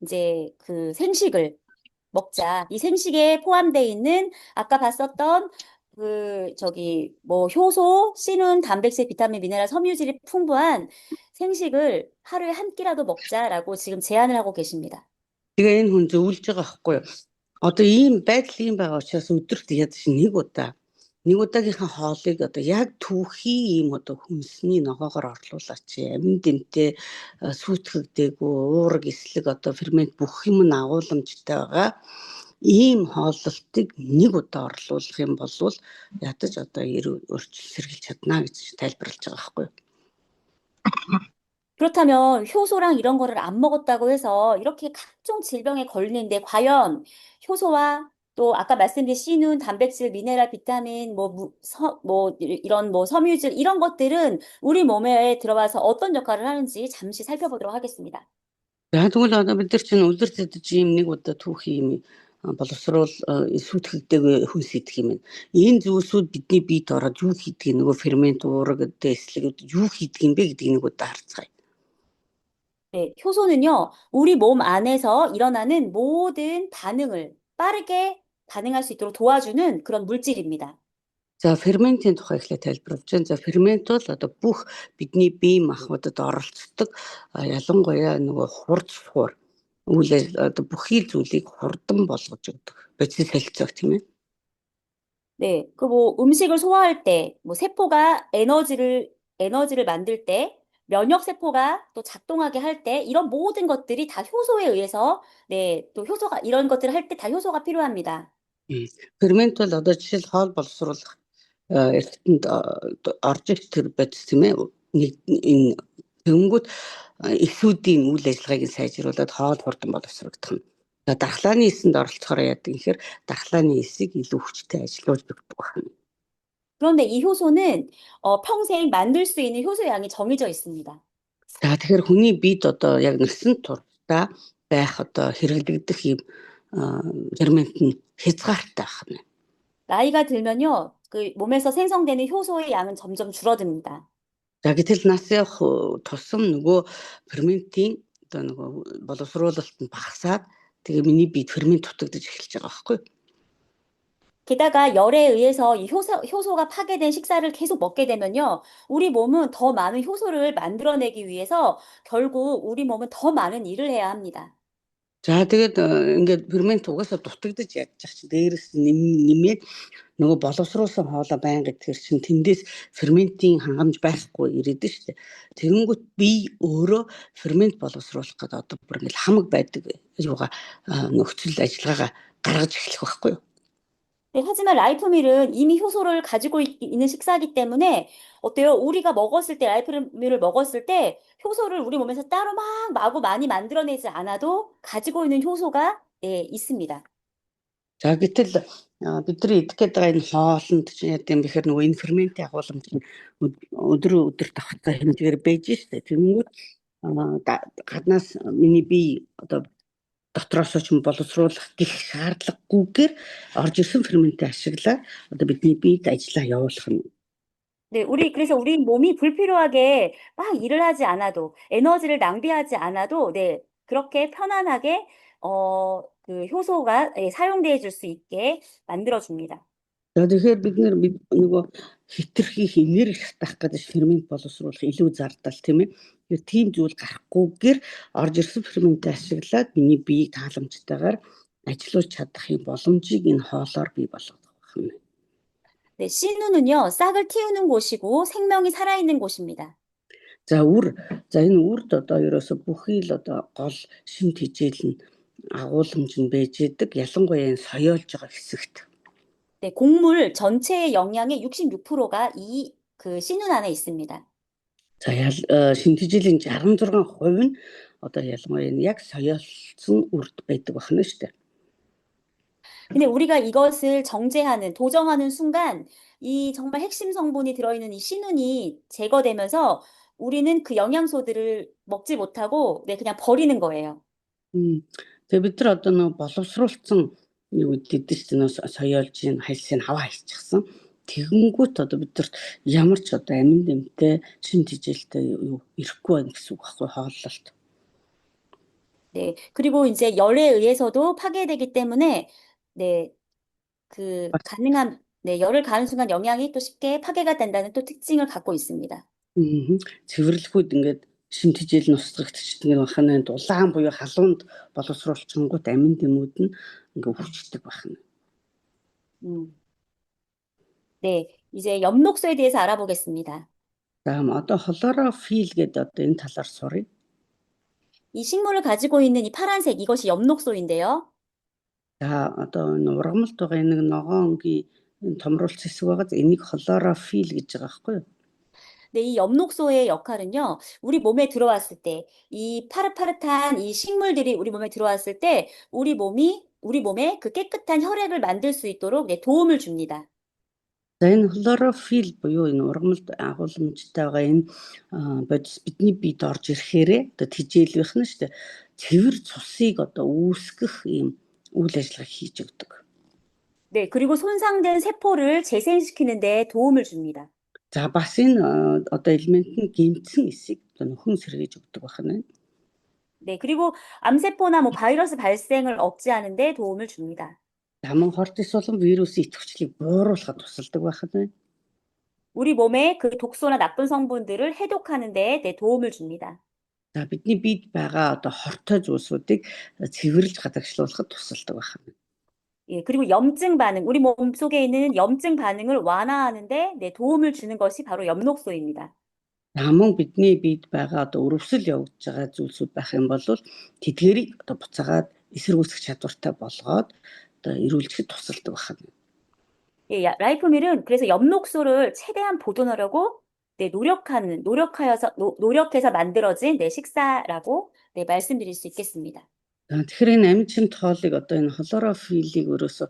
이제 그 생식을 먹자. 이 생식에 포함되어 있는 아까 봤었던 효소, 씨눈, 단백질, 비타민, 미네랄, 섬유질이 풍부한 생식을 하루에 한 끼라도 먹자라고 지금 제안을 하고 계십니다. Тэгээ энэ хүн зөвлөж байгаа байхгүй юу? Одоо ийм байдал юм байгаа учраас өдөрт ядаж нэг удаагийнхаа хоолыг одоо яг түүхий ийм одоо хүнсний ногоогоор орлуулаач. Амин дэмтэй сүйтгэгдээгүй уурга эслэг одоо фермент бүх юм нь агуулмжтай байгаа. ийм хооллолтыг нэг удаа орлуулах юм бол ядаж одоо өөрчлөлт сэргийлж чадна гэж тайлбарлаж байгаа байхгүй юу? 그렇다면 효소랑 이런 거를 안 먹었다고 해서 이렇게 각종 질병에 걸리는데 과연 효소와 또 아까 말씀드린 씨눈, 단백질, 미네랄, 비타민, 이런 섬유질 이런 것들은 우리 몸에 들어와서 어떤 역할을 하는지 잠시 살펴보도록 하겠습니다. За тэгвэл одоо бид нар чинь үлдэр зэдэж ийм нэг удаа түүх юм боловсруул сүйтгэгдээг хүнс идэх юм байна. Энэ зүйлсүүд бидний биед ороод юу хийдгийг нөгөө фермент уурга дэслэг юу хийдэг юм бэ гэдгийг нэг удаа харцгаая. 네, 효소는요, 우리 몸 안에서 일어나는 모든 반응을 빠르게 반응할 수 있도록 도와주는 그런 물질입니다. За ферментийн тухай эхлээд тайлбарлаж байна. За фермент бол одоо бүх бидний бие махбодод оролцдог ялангуяа нөгөө хурц хуур үйл одоо бүхий зүйлийг хурдан болгож өгдөг. Бодис хэлцэг тийм ээ. 네, 음식을 소화할 때, 세포가 에너지를 만들 때, 면역 세포가 또 작동하게 할 때, 이런 모든 것들이 다 효소에 의해서, 네, 또 이런 것들을 할 때 다 효소가 필요합니다. Фермент бол одоо жишээл хоол боловсруулах эргэтэнд орж ирэх тэр бодис тийм ээ. Энэ тэнгүүд эсүүдийн үйл ажиллагааг сайжруулад хоол хурдан боловсрогдох нь. Дархлааны эсэнд оролцохоор яадаг гэхээр дархлааны эсийг илүү хүчтэй ажиллуулж өгдөг байна. 그런데 이 효소는 평생 만들 수 있는 효소 양이 정해져 있습니다. За тэгэхээр хүний биед одоо яг насан туршдаа байх одоо хэрэглэгдэх юм фермент нь хязгаартай байна. 나이가 들면요, 그 몸에서 생성되는 효소의 양은 점점 줄어듭니다. За гэтэл нас явах тусам нөгөө ферментийн одоо нөгөө боловсруулалт нь багасаад тэгээ миний биед фермент дутагдаж эхэлж байгаа байхгүй юу? 게다가 열에 의해서 이 효소가 파괴된 식사를 계속 먹게 되면요, 우리 몸은 더 많은 효소를 만들어내기 위해서 결국 우리 몸은 더 많은 일을 해야 합니다. За тэгээд ингээд фермент угаасаа дутагдаж ядчих чи дээрээс нэмээд нөгөө боловсруулсан хоолой байнга тэр чин тэндээс ферментийн хангамж байхгүй ирээд нь шүү дээ. Тэгэнгүүт би өөрөө фермент боловсруулах гэдэг одоо бүр ингээд хамаг байдаг юугаа нөхцөл ажиллагаагаа гаргаж эхлэх байхгүй юу? 네, 하지만 라이프밀은 이미 효소를 가지고 있는 식사이기 때문에 어때요? 우리가 라이프밀을 먹었을 때 효소를 우리 몸에서 따로 막 마구 많이 만들어내지 않아도 가지고 있는 효소가 있습니다. За гэтэл бидний идэх гээд байгаа энэ хоолнд чинь яа гэм бэхэр нөгөө энэ ферментийн агуулмж нь өдөр давхцаа хэмжээгээр байж штэ. Тэнгүүд гаднаас миний бие одоо дотроос ч боловсруулах гэх шаардлагагүйгээр орж ирсэн ферментийг ашиглаа одоо бидний биед ажиллаа явуулах нь. 네, 그래서 우리 몸이 불필요하게 막 일을 하지 않아도, 에너지를 낭비하지 않아도, 네, 그렇게 편안하게, 그 효소가 사용되어 줄 수 있게 만들어줍니다. За тэгэхээр бид нөгөө хитрхийх энерги шатах гэдэг фермент боловсруулах илүү зардал тийм ээ. Тийм зүйл гарахгүйгээр орж ирсэн ферментийг ашиглаад миний биеийг тааламжтайгаар ажиллуулж чадах юм боломжийг энэ хоолоор бий болгох байна. 네, 씨누는요, 싹을 틔우는 곳이고 생명이 살아있는 곳입니다. За энэ үрд одоо ерөөсө бүхий л одоо гол шимт хижээл нь агуулмж нь байж идэг ялангуяа энэ соёолж байгаа хэсэгт. 네, 곡물 전체의 영양의 66%가 그 씨눈 안에 있습니다. За шимт хижээлийн 66% нь одоо ялангуяа яг соёолсон үрд байдаг байна шүү дээ. 근데 우리가 이것을 도정하는 순간 이 정말 핵심 성분이 들어있는 이 씨눈이 제거되면서 우리는 그 영양소들을 먹지 못하고 그냥 버리는 거예요. Тэгээ бид нар одоо нэг боловсруулсан юу гэдэг чинь соёолж ин хайлсыг аваа хийчихсэн. Тэгэнгүүт одоо бид нар ямар ч одоо амин дэмтэй шин тижээлтэй юу ирэхгүй байх гэсэн үг байхгүй хооллолт. 네, 그리고 이제 열에 의해서도 파괴되기 때문에 그 가능한 열을 가는 순간 영양이 또 쉽게 파괴가 된다는 또 특징을 갖고 있습니다. Цэвэрлэхүүд ингээд шин тижээл нь устгагдчихдаг нэг бахна дулаан буюу халуунд боловсруулчихгоот амин дэмүүд нь ингээд хүчдэг бахна. 네, 이제 엽록소에 대해서 알아보겠습니다. За одоо хлорофил гэдэг одоо энэ талаар суръя. 이 식물을 가지고 있는 이 파란색 이것이 엽록소인데요. За одоо энэ ургамалд байгаа нэг ногоонгийн томруулц хэсэг байгаа. Энийг хлорофил гэж байгаа байхгүй юу? 네, 이 엽록소의 역할은요, 우리 몸에 들어왔을 때, 이 파릇파릇한 이 식물들이 우리 몸에 들어왔을 때, 우리 몸에 그 깨끗한 혈액을 만들 수 있도록 네, 도움을 줍니다. За энэ хлорофил буюу энэ ургамалд агуулмжтай байгаа энэ бодис бидний биед орж ирэхээрээ одоо тижээлвэх нь шүү дээ. Цэвэр цусыг одоо үүсгэх ийм үйл ажиллагаа хийж өгдөг. 네, 그리고 손상된 세포를 재생시키는 데 도움을 줍니다. За бас энэ одоо элемент нь гэмтсэн эсийг нөхөн сэргийж өгдөг байна. 네, 그리고 암세포나 뭐 바이러스 발생을 억제하는 데 도움을 줍니다. Хаман хортис болон вирусын идэвхжлийг бууруулахад тусалдаг байна. 우리 몸에 그 독소나 나쁜 성분들을 해독하는 데 네, 도움을 줍니다. За бидний биед байгаа одоо хортой зүйлсүүдийг цэвэрлж гадагшлуулахад тусалдаг байна. 예, 그리고 염증 반응, 우리 몸 속에 있는 염증 반응을 완화하는데 네, 도움을 주는 것이 바로 엽록소입니다. Хаман бидний биед байгаа одоо өрөвсөл явагдаж байгаа зүйлсүүд байх юм бол тэдгэрийг одоо буцаагаад эсэргүүцэх чадвартай болгоод одоо эрүүлжихэд тусалдаг байна. 예, 라이프밀은 그래서 엽록소를 최대한 보존하려고 네, 노력해서 만들어진 네, 식사라고 네, 말씀드릴 수 있겠습니다. Тэгэхээр энэ амьд тоолыг одоо энэ хлорофилийг өөрөөсөө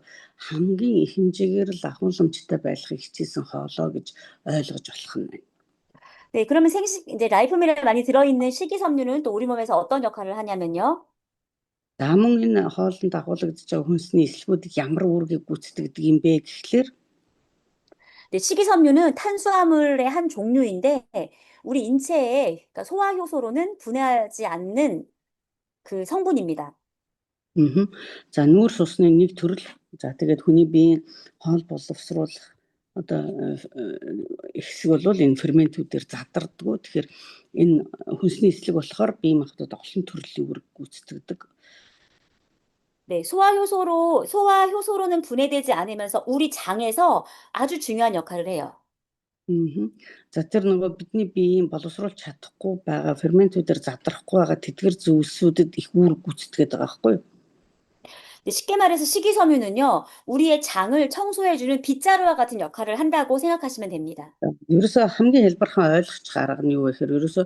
хамгийн их хэмжээгээр л агуулмжтай байлгахыг хичээсэн хоолоо гэж ойлгож болох нь байна. 네, 그러면 이제 라이프밀에 많이 들어있는 식이섬유는 또 우리 몸에서 어떤 역할을 하냐면요. Даман энэ хоолнд агуулгадж байгаа хүнсний эслбүүдийг ямар үүргийг гүйцэтгэдэг юм бэ гэхлээр 네, 식이섬유는 탄수화물의 한 종류인데 우리 인체에 그러니까 소화효소로는 분해하지 않는 그 성분입니다. За нүүрс усны нэг төрөл. За тэгээд хүний биеийн хоол боловсруулах одоо хэсэг бол энэ ферментүүдээр задардаг. Тэгэхээр энэ хүнсний эслэг болохоор бие махбодод олон төрлийн үүрэг гүйцэтгэдэг. 네, 소화효소로는 분해되지 않으면서 우리 장에서 아주 중요한 역할을 해요. За тэр нөгөө бидний биеийн боловсруулж чадахгүй байгаа ферментүүдээр задрахгүй байгаа тэдгэр зүйлсүүдэд их үүрэг гүйцэтгээд байгаа байхгүй юу? 쉽게 말해서 식이섬유는요, 우리의 장을 청소해주는 빗자루와 같은 역할을 한다고 생각하시면 됩니다. Ерөөсөө хамгийн хэлбэрхэн ойлгох арга нь юу вэ гэхээр ерөөсөө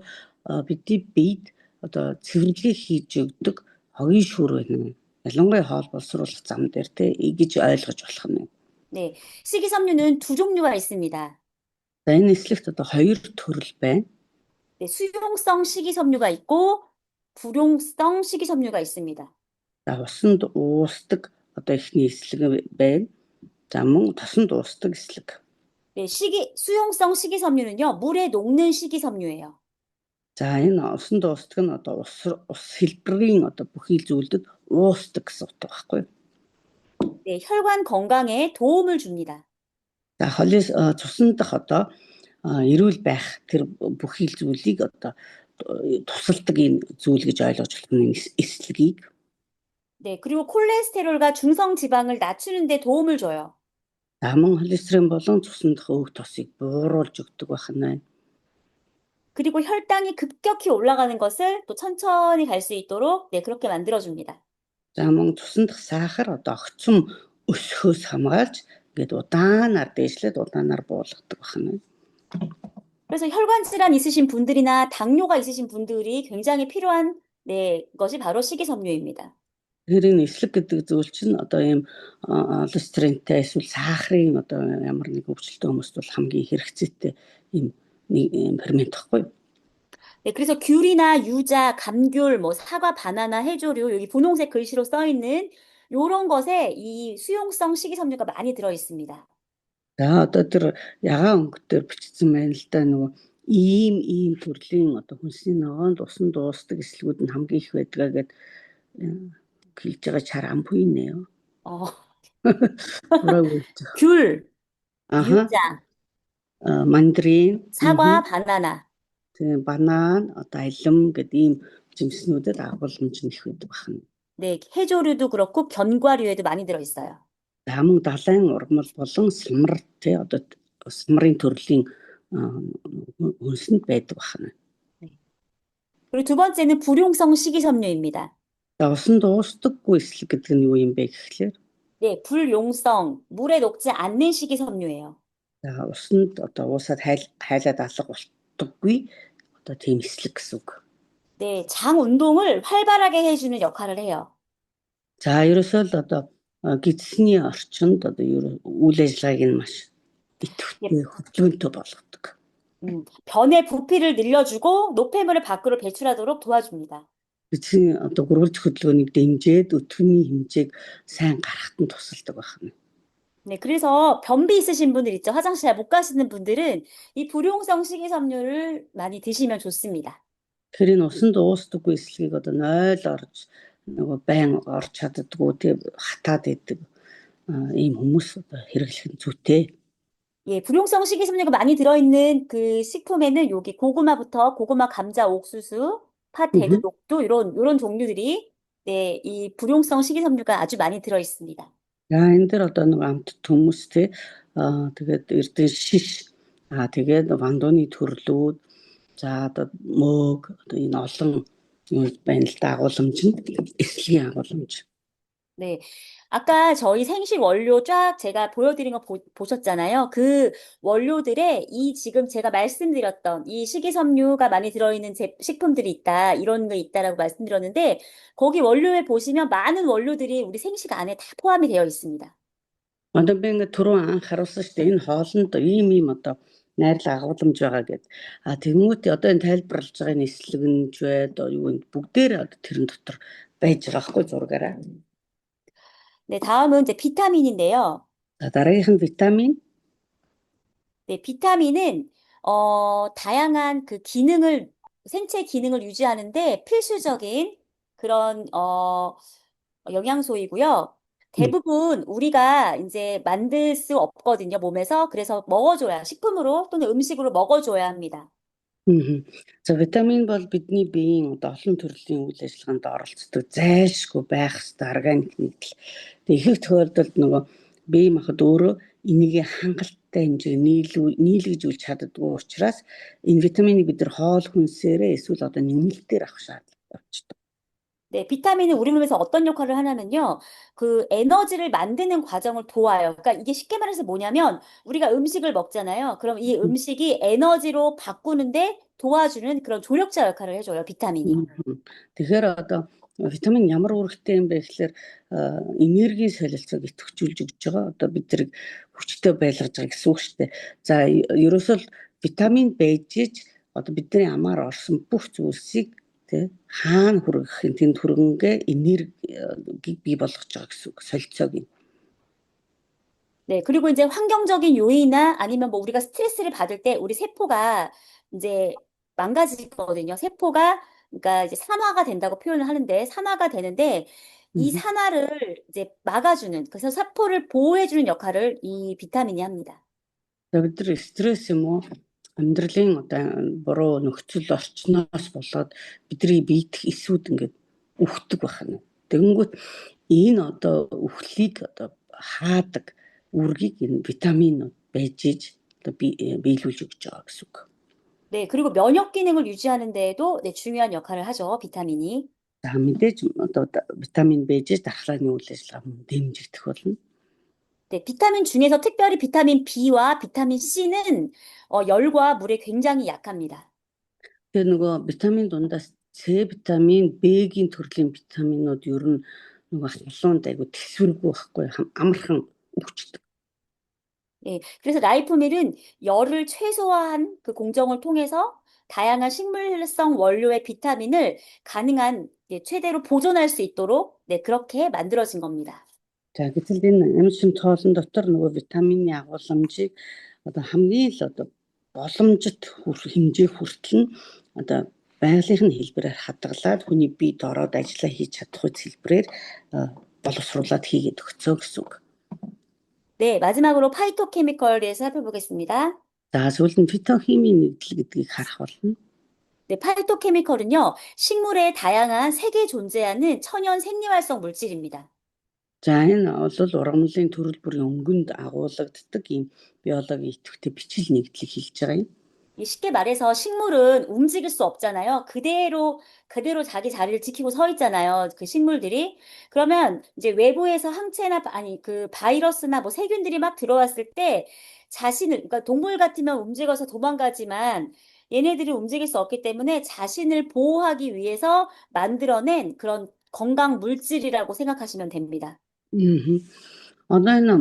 бидний биед одоо цэвэрлэгийг хийж өгдөг хогийн шүүр байна. Ялангуяа хоол боловсруулах зам дээр гэж ойлгож болох нь. 네, 식이섬유는 두 종류가 있습니다. За энэ эслэгт одоо хоёр төрөл байна. 네, 수용성 식이섬유가 있고 불용성 식이섬유가 있습니다. За усанд уусдаг одоо ихний эслэг байна. За мөн тосонд уусдаг эслэг. 네, 수용성 식이섬유는요, 물에 녹는 식이섬유예요. За энэ усанд уусдаг нь одоо ус хэлбэрийн одоо бүхий л зүйлдэд уусдаг гэсэн утга байхгүй юу? 네, 혈관 건강에 도움을 줍니다. За холиос цусан дах одоо эрүүл байх тэр бүхий л зүйлийг одоо тусалдаг юм зүйл гэж ойлгож болох нь эслэгийг. 네, 그리고 콜레스테롤과 중성 지방을 낮추는 데 도움을 줘요. Аман холестерин болон цусан дах өөх тосыг бууруулж өгдөг байна. 그리고 혈당이 급격히 올라가는 것을 또 천천히 갈 수 있도록 네, 그렇게 만들어 줍니다. За мөн цусан дах сахар одоо огцом өсөхөөс хамгаалж ингээд удаанаар дээшлээд удаанаар буулгадаг байна. 그래서 혈관 질환 있으신 분들이나 당뇨가 있으신 분들이 굉장히 필요한 네, 것이 바로 식이섬유입니다. Тэгэхээр энэ эслэг гэдэг зүйл чинь одоо ийм холестеринтэй эсвэл сахарын одоо ямар нэг өвчлөлттэй хүмүүст бол хамгийн хэрэгцээтэй ийм фермент байхгүй юу? 네, 그래서 귤이나 유자, 감귤, 뭐 사과, 바나나, 해조류 여기 분홍색 글씨로 써 있는 요런 것에 이 수용성 식이섬유가 많이 들어 있습니다. За одоо тэр ягаан өнгөтөр бичсэн байна л да нөгөө ийм төрлийн одоо хүнсний ногоонд усан дуустдаг эслэгүүд нь хамгийн их байдгаа гэд хэлж байгаа чар ампуйнэ요. 귤, 유자, мандарин, 사과, 바나나. тийм банан, одоо алим гэдэг ийм жимснүүдэд агуулмж нь их байдаг байна. 네, 해조류도 그렇고 견과류에도 많이 들어 있어요. Мөн далайн ургамал болон самар тий одоо самарын төрлийн хүнсэнд байдаг байна. 그리고 두 번째는 불용성 식이섬유입니다. За усан дуустдаггүй эслэг гэдэг нь юу юм бэ гэхлээр 네, 불용성, 물에 녹지 않는 식이섬유예요. за усанд одоо уусаад хайлаад алга болтоггүй одоо тийм эслэг гэсэн үг. 네, 장 운동을 활발하게 해주는 역할을 해요. За ерөөсөө л одоо гидсний орчинд одоо үйл ажиллагааг нь маш идэвхтэй хөдөлгөөнтэй болгодог. 변의 부피를 늘려주고 노폐물을 밖으로 배출하도록 도와줍니다. Гидсний одоо гурвалж хөдөлгөөнийг дэмжиж өтгөний хэмжээг сайн гаргахад нь тусалдаг байна. 네, 그래서 변비 있으신 분들 있죠. 화장실 잘 못 가시는 분들은 이 불용성 식이섬유를 많이 드시면 좋습니다. Тэгэхээр энэ усан дуустдаггүй эслэгийг одоо 0 орж нөгөө байн орж чаддаггүй тийм хатаад идэг ийм хүмүүс одоо хэрэглэх нь зүйтэй. 예, 불용성 식이섬유가 많이 들어있는 그 식품에는 여기 고구마부터 고구마, 감자, 옥수수, 팥, 대두, 녹두 이런 종류들이 네, 이 불용성 식이섬유가 아주 많이 들어 있습니다. За энэ дэр одоо нэг амт төмөс тий тэгээд эрдэн шиш тэгээд вандууны төрлүүд за одоо мөөг одоо энэ олон юм байна л да агуулмж нь эслэгийн агуулмж. 네, 아까 저희 생식 원료 쫙 제가 보여드린 거 보셨잖아요. 그 원료들에 이 지금 제가 말씀드렸던 이 식이섬유가 많이 들어있는 식품들이 있다, 이런 게 있다라고 말씀드렸는데 거기 원료에 보시면 많은 원료들이 우리 생식 안에 다 포함이 되어 있습니다. Одоо би ингээд түрүү анхааруулсан шүү дээ энэ хоолнд ийм одоо найрлага агуулмж байгаа гэд. Тэнгүүтээ одоо энэ тайлбарлаж байгаа энэ эслэгнж бай одоо юу вэ бүгдээр одоо тэрэн дотор байж байгаа хгүй зургаараа. 네, 다음은 이제 비타민인데요. За дараагийнх нь витамин. 네, 비타민은 다양한 그 생체 기능을 유지하는데 필수적인 그런 영양소이고요. 대부분 우리가 이제 만들 수 없거든요, 몸에서. 그래서 식품으로 또는 음식으로 먹어줘야 합니다. За витамин бол бидний биеийн одоо олон төрлийн үйл ажиллагаанд оролцдог зайлшгүй байх ёстой органик нэгдэл. Тэгээ ихэнх тохиолдолд нөгөө бие махбод өөрөө энийг хангалттай хэмжээгээр нийлгэж чаддаггүй учраас энэ витаминыг бид нар хоол хүнсээрээ эсвэл одоо нэмэлтээр авах шаардлага авчдаг. 네, 비타민은 우리 몸에서 어떤 역할을 하냐면요. 그 에너지를 만드는 과정을 도와요. 그러니까 이게 쉽게 말해서 뭐냐면 우리가 음식을 먹잖아요. 그럼 이 음식이 에너지로 바꾸는데 도와주는 그런 조력자 역할을 해줘요, 비타민이. Тэгэхээр одоо витамин ямар үүрэгтэй юм бэ гэхээр энергийн солилцоог идэвхжүүлж өгч байгаа. Одоо бид зэрэг хүчтэй байлгаж байгаа гэсэн үг шүү дээ. За ерөөсөө витамин байж одоо бидний амаар орсон бүх зүйлсийг хаана хүргэхийн тэнд хүргэнгээ энергиг бий болгож байгаа гэсэн үг солилцоог юм. 네, 그리고 이제 환경적인 요인이나 아니면 뭐 우리가 스트레스를 받을 때 우리 세포가 이제 망가지거든요. 세포가 그러니까 이제 산화가 된다고 표현을 하는데 산화가 되는데 이 산화를 이제 막아주는 그래서 세포를 보호해주는 역할을 이 비타민이 합니다. За бид нар стресс юм уу амьдралын одоо буруу нөхцөл орчноос болоод бидний биедх эсүүд ингээд үхдэг байна. Тэгэнгүүт энэ одоо үхлийг одоо хаадаг үргийг энэ витаминууд байж одоо биелүүлж өгч байгаа гэсэн үг. 네, 그리고 면역 기능을 유지하는 데에도 네, 중요한 역할을 하죠, 비타민이. За мэдээж одоо витамин байж дархлааны үйл ажиллагаа дэмжигдэх болно. 네, 비타민 중에서 특별히 비타민 B와 비타민 C는 열과 물에 굉장히 약합니다. Тэгээ нөгөө витамин дундаас С витамин, Б-гийн төрлийн витаминууд ер нь нөгөө халуун айгу тэсвэргүй байхгүй амархан өвчдөг. 예, 그래서 라이프밀은 열을 최소화한 그 공정을 통해서 다양한 식물성 원료의 비타민을 가능한 최대로 보존할 수 있도록 네, 그렇게 만들어진 겁니다. За гэтэл энэ амьд тоолон дотор нөгөө витамины агуулмжийг одоо хамгийн л одоо боломжит хэмжээ хүртэл нь одоо байгалийн хэлбэрээр хадгалаад хүний биед ороод ажиллаа хийж чадах үйл хэлбэрээр боловсруулад хийгээд өгцөө гэсэн үг. 네, 마지막으로 파이토케미컬에 대해서 살펴보겠습니다. За сүүл нь фитохимийн нэгдэл гэдгийг харах болно. 네, 파이토케미컬은요, 식물에 다양한 색이 존재하는 천연 생리활성 물질입니다. За энэ бол ургамлын төрөл бүрийн өнгөнд агуулгаддаг ийм биологийн идэвхтэй бичил нэгдлийг хэлж байгаа юм. 쉽게 말해서 식물은 움직일 수 없잖아요. 그대로 자기 자리를 지키고 서 있잖아요. 그 식물들이. 그러면 이제 외부에서 항체나 아니 그 바이러스나 뭐 세균들이 막 들어왔을 때 그러니까 동물 같으면 움직여서 도망가지만 얘네들이 움직일 수 없기 때문에 자신을 보호하기 위해서 만들어낸 그런 건강 물질이라고 생각하시면 됩니다. Одоо энэ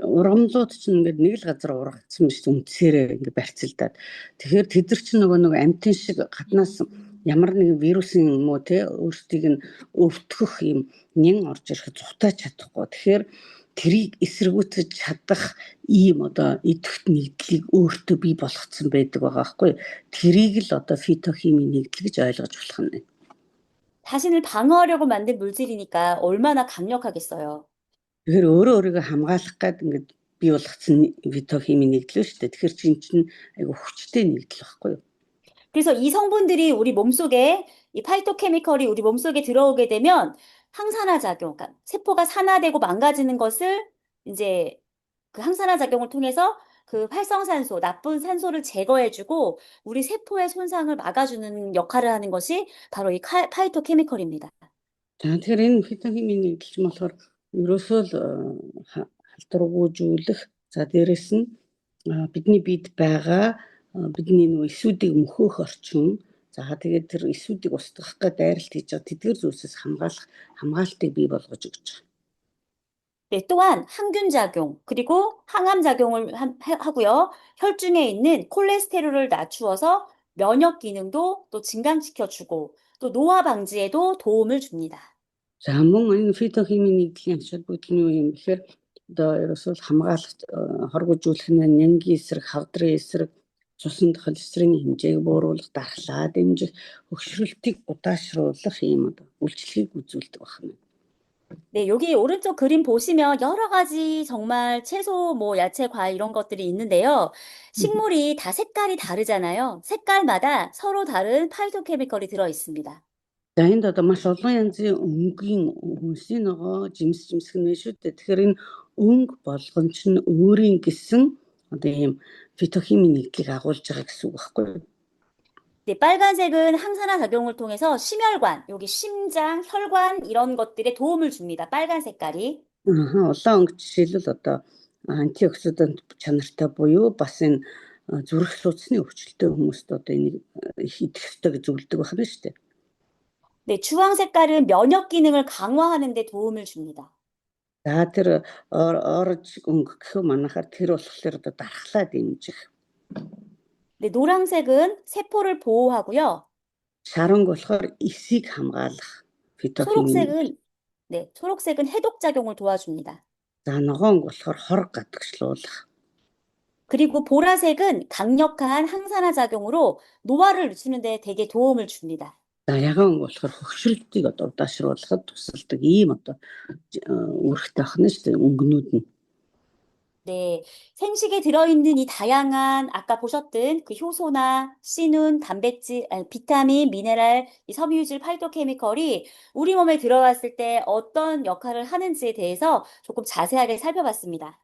урамлууд чинь ингээд нэг л газар ургацсан биш үндсээрээ ингээд барьцалдаад. Тэгэхээр тэд нар чинь нөгөө амтын шиг гаднаас ямар нэгэн вирусын юм уу те өөрсдийг нь өвтгөх юм нэн орж ирэх зугатаж чадахгүй. Тэгэхээр тэрийг эсэргүүцэж чадах ийм одоо идэвхт нэгдлийг өөртөө бий болгоцсон байдаг байгаа байхгүй. Тэрийг л одоо фитохими нэгдэл гэж ойлгож болох юм байна. 자신을 방어하려고 만든 물질이니까 얼마나 강력하겠어요. Тэгэхээр өөрөө өөрийгөө хамгаалах гээд ингээд бий болгоцсон фитохими нэгдэл шүү дээ. Тэгэхээр чинь айгу хүчтэй нэгдэл байхгүй юу? 그래서 이 성분들이 우리 몸속에 이 파이토케미컬이 우리 몸속에 들어오게 되면 항산화 작용, 그러니까 세포가 산화되고 망가지는 것을 이제 그 항산화 작용을 통해서 그 활성산소, 나쁜 산소를 제거해주고 우리 세포의 손상을 막아주는 역할을 하는 것이 바로 이 파이토케미컬입니다. За тэгэхээр энэ фитохими нэгдэлч болохоор ерөөсөө л халдваргүйжүүлэх за дээрэс нь бидний биед байгаа бидний нөгөө эсүүдийг мөхөх орчин за тэгээд тэр эсүүдийг устгах гэж дайралт хийж байгаа тэдгээр зүйлсээс хамгаалтыг бий болгож өгч байгаа. 네, 또한 항균 작용, 그리고 항암 작용을 하고요. 혈중에 있는 콜레스테롤을 낮추어서 면역 기능도 또 증강시켜주고 또 노화 방지에도 도움을 줍니다. За мөн энэ фитохими нэгдлийн ач холбогдол нь юу юм гэхээр одоо ерөөсөө хамгаалах хоргожүүлэх нь нянгийн эсрэг, хавдрын эсрэг, цуснд холестерины хэмжээг бууруулах, дархлаа дэмжих, өгшрөлтийг удаашруулах ийм одоо үйлчлэгийг үзүүлдэг байна. 네, 여기 오른쪽 그림 보시면 여러 가지 정말 채소, 뭐 야채, 과일 이런 것들이 있는데요. 식물이 다 색깔이 다르잖아요. 색깔마다 서로 다른 파이토케미컬이 들어 있습니다. За энд одоо маш олон янзын өнгийн хүнсийн ногоо жимсгэнэ шүү дээ. Тэгэхээр энэ өнг болгон ч өөрийн гэсэн одоо ийм фитохими нэгдлийг агуулж байгаа гэсэн үг байхгүй юу? 네, 빨간색은 항산화 작용을 통해서 심혈관, 여기 심장, 혈관 이런 것들에 도움을 줍니다. 빨간 색깔이. Улаан өнгө жишээлбэл одоо антиоксидант чанартай буюу бас энэ зүрх судасны өвчлөлтөй хүмүүст одоо энийг идэх ёстой гэж зөвлөдөг байна шүү дээ. 네, 주황 색깔은 면역 기능을 강화하는 데 도움을 줍니다. За тэр оранж өнгө гэх манахаар тэр болохоор одоо дархлаа дэмжих. 네, 노란색은 세포를 보호하고요. Шаран болохоор эсийг хамгаалах фитохими. 초록색은 해독 작용을 도와줍니다. За ногоон болохоор хорог гадагшлуулах. 그리고 보라색은 강력한 항산화 작용으로 노화를 늦추는 데 되게 도움을 줍니다. За ягаан болохоор хөгшрөлтийг одоо удаашруулахад тусалдаг ийм одоо үүрэгтэй ахна шүү дээ өнгөнүүд нь. 네, 생식에 들어있는 이 다양한 아까 보셨던 그 효소나 씨눈, 단백질, 비타민, 미네랄, 이 섬유질, 파이토케미컬이 우리 몸에 들어왔을 때 어떤 역할을 하는지에 대해서 조금 자세하게 살펴봤습니다.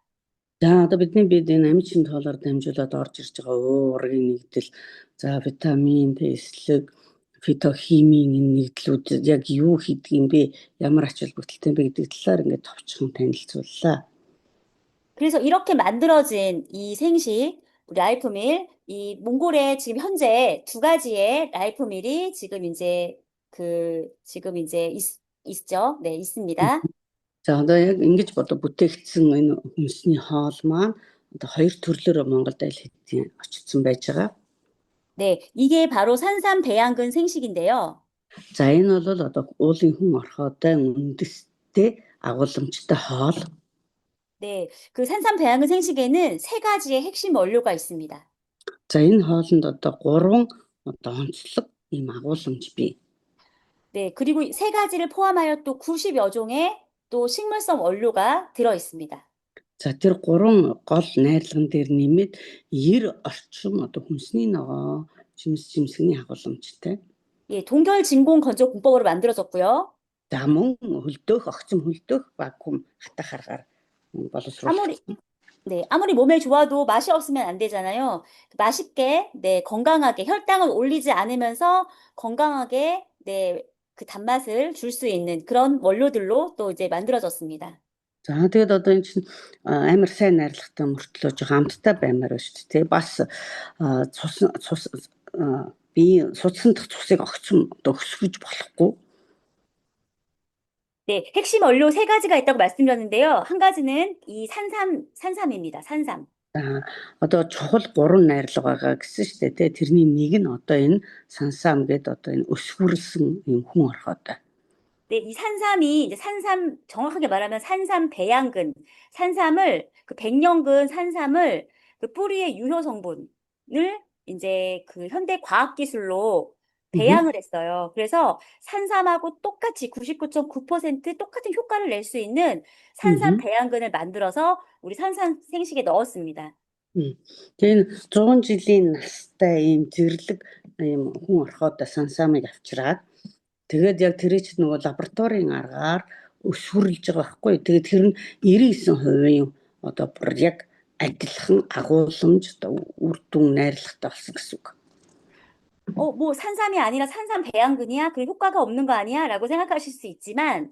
За одоо бидний биед энэ амчин тоолоор дамжуулаад орж ирж байгаа уургийн нэгдэл за витамин, эслэг, фитохимийн нэгдлүүд яг юу хийдэг юм бэ? Ямар ач холбогдолтой бэ гэдэг талаар ингээд товчхон танилцууллаа. 그래서 이렇게 만들어진 이 생식, 라이프밀, 이 몽골에 지금 현재 2가지의 라이프밀이 지금 이제 있죠. 네, 있습니다. За одоо яг ингэж бодо бүтээгдсэн энэ хүнсний хоол маань одоо хоёр төрлөөр Монголд аль хэдийн очсон байж байгаа. 네, 이게 바로 산삼배양근 생식인데요. За энэ бол одоо уулын хүн орхоотой үндэстэй агуулмжтай хоол. 네, 그 산삼배양근 생식에는 3가지의 핵심 원료가 있습니다. За энэ хоолнд одоо 3 одоо онцлог ийм агуулмж бий. 네, 그리고 3가지를 포함하여 또 90여 종의 또 식물성 원료가 들어 있습니다. За тэр 3 гол найрлаган дээр нэмээд 90 орчим одоо хүнсний ногоо жимсгний агуулмжтай. 예, 동결 진공 건조 공법으로 만들어졌고요. За мөн хөлдөөх огцом хөлдөөх вакуум хатах аргаар боловсруулсан. 네, 아무리 몸에 좋아도 맛이 없으면 안 되잖아요. 맛있게, 네, 건강하게, 혈당을 올리지 않으면서 건강하게, 네, 그 단맛을 줄 수 있는 그런 원료들로 또 이제 만들어졌습니다. За тэгээд одоо эн чинь амар сайн найрлагатай мөртлөө жоо амттай баймаар байна шүү дээ. Бас би судсан дах цусыг огцом одоо өсгөж болохгүй. 네, 핵심 원료 세 가지가 있다고 말씀드렸는데요. 한 가지는 이 산삼입니다. 산삼. За одоо чухал 3 найрлага байгаа гэсэн шүү дээ. Тэ тэрний нэг нь одоо энэ сансам гэдэг одоо энэ өсвөрлсөн юм хүн орхоотой. 네, 이 산삼이 이제 산삼 정확하게 말하면 산삼 배양근, 산삼을 그 백년근 산삼을 그 뿌리의 유효 성분을 이제 그 현대 과학 기술로 배양을 했어요. 그래서 산삼하고 똑같이 99.9% 똑같은 효과를 낼 수 있는 산삼 배양근을 만들어서 우리 산삼 생식에 넣었습니다. Тэгээд 100 жилийн настай ийм зэрлэг ийм хүн орхоотой сансамыг авчираад тэгээд яг тэрийг ч нөгөө лабораторийн аргаар өсвөрлж байгаа байхгүй. Тэгээд тэр нь 99% одоо бүр яг адилхан агуулмж одоо үр дүн найрлагатай болсон гэсэн үг. 뭐 산삼이 아니라 산삼 배양근이야? 그 효과가 없는 거 아니야? 라고 생각하실 수 있지만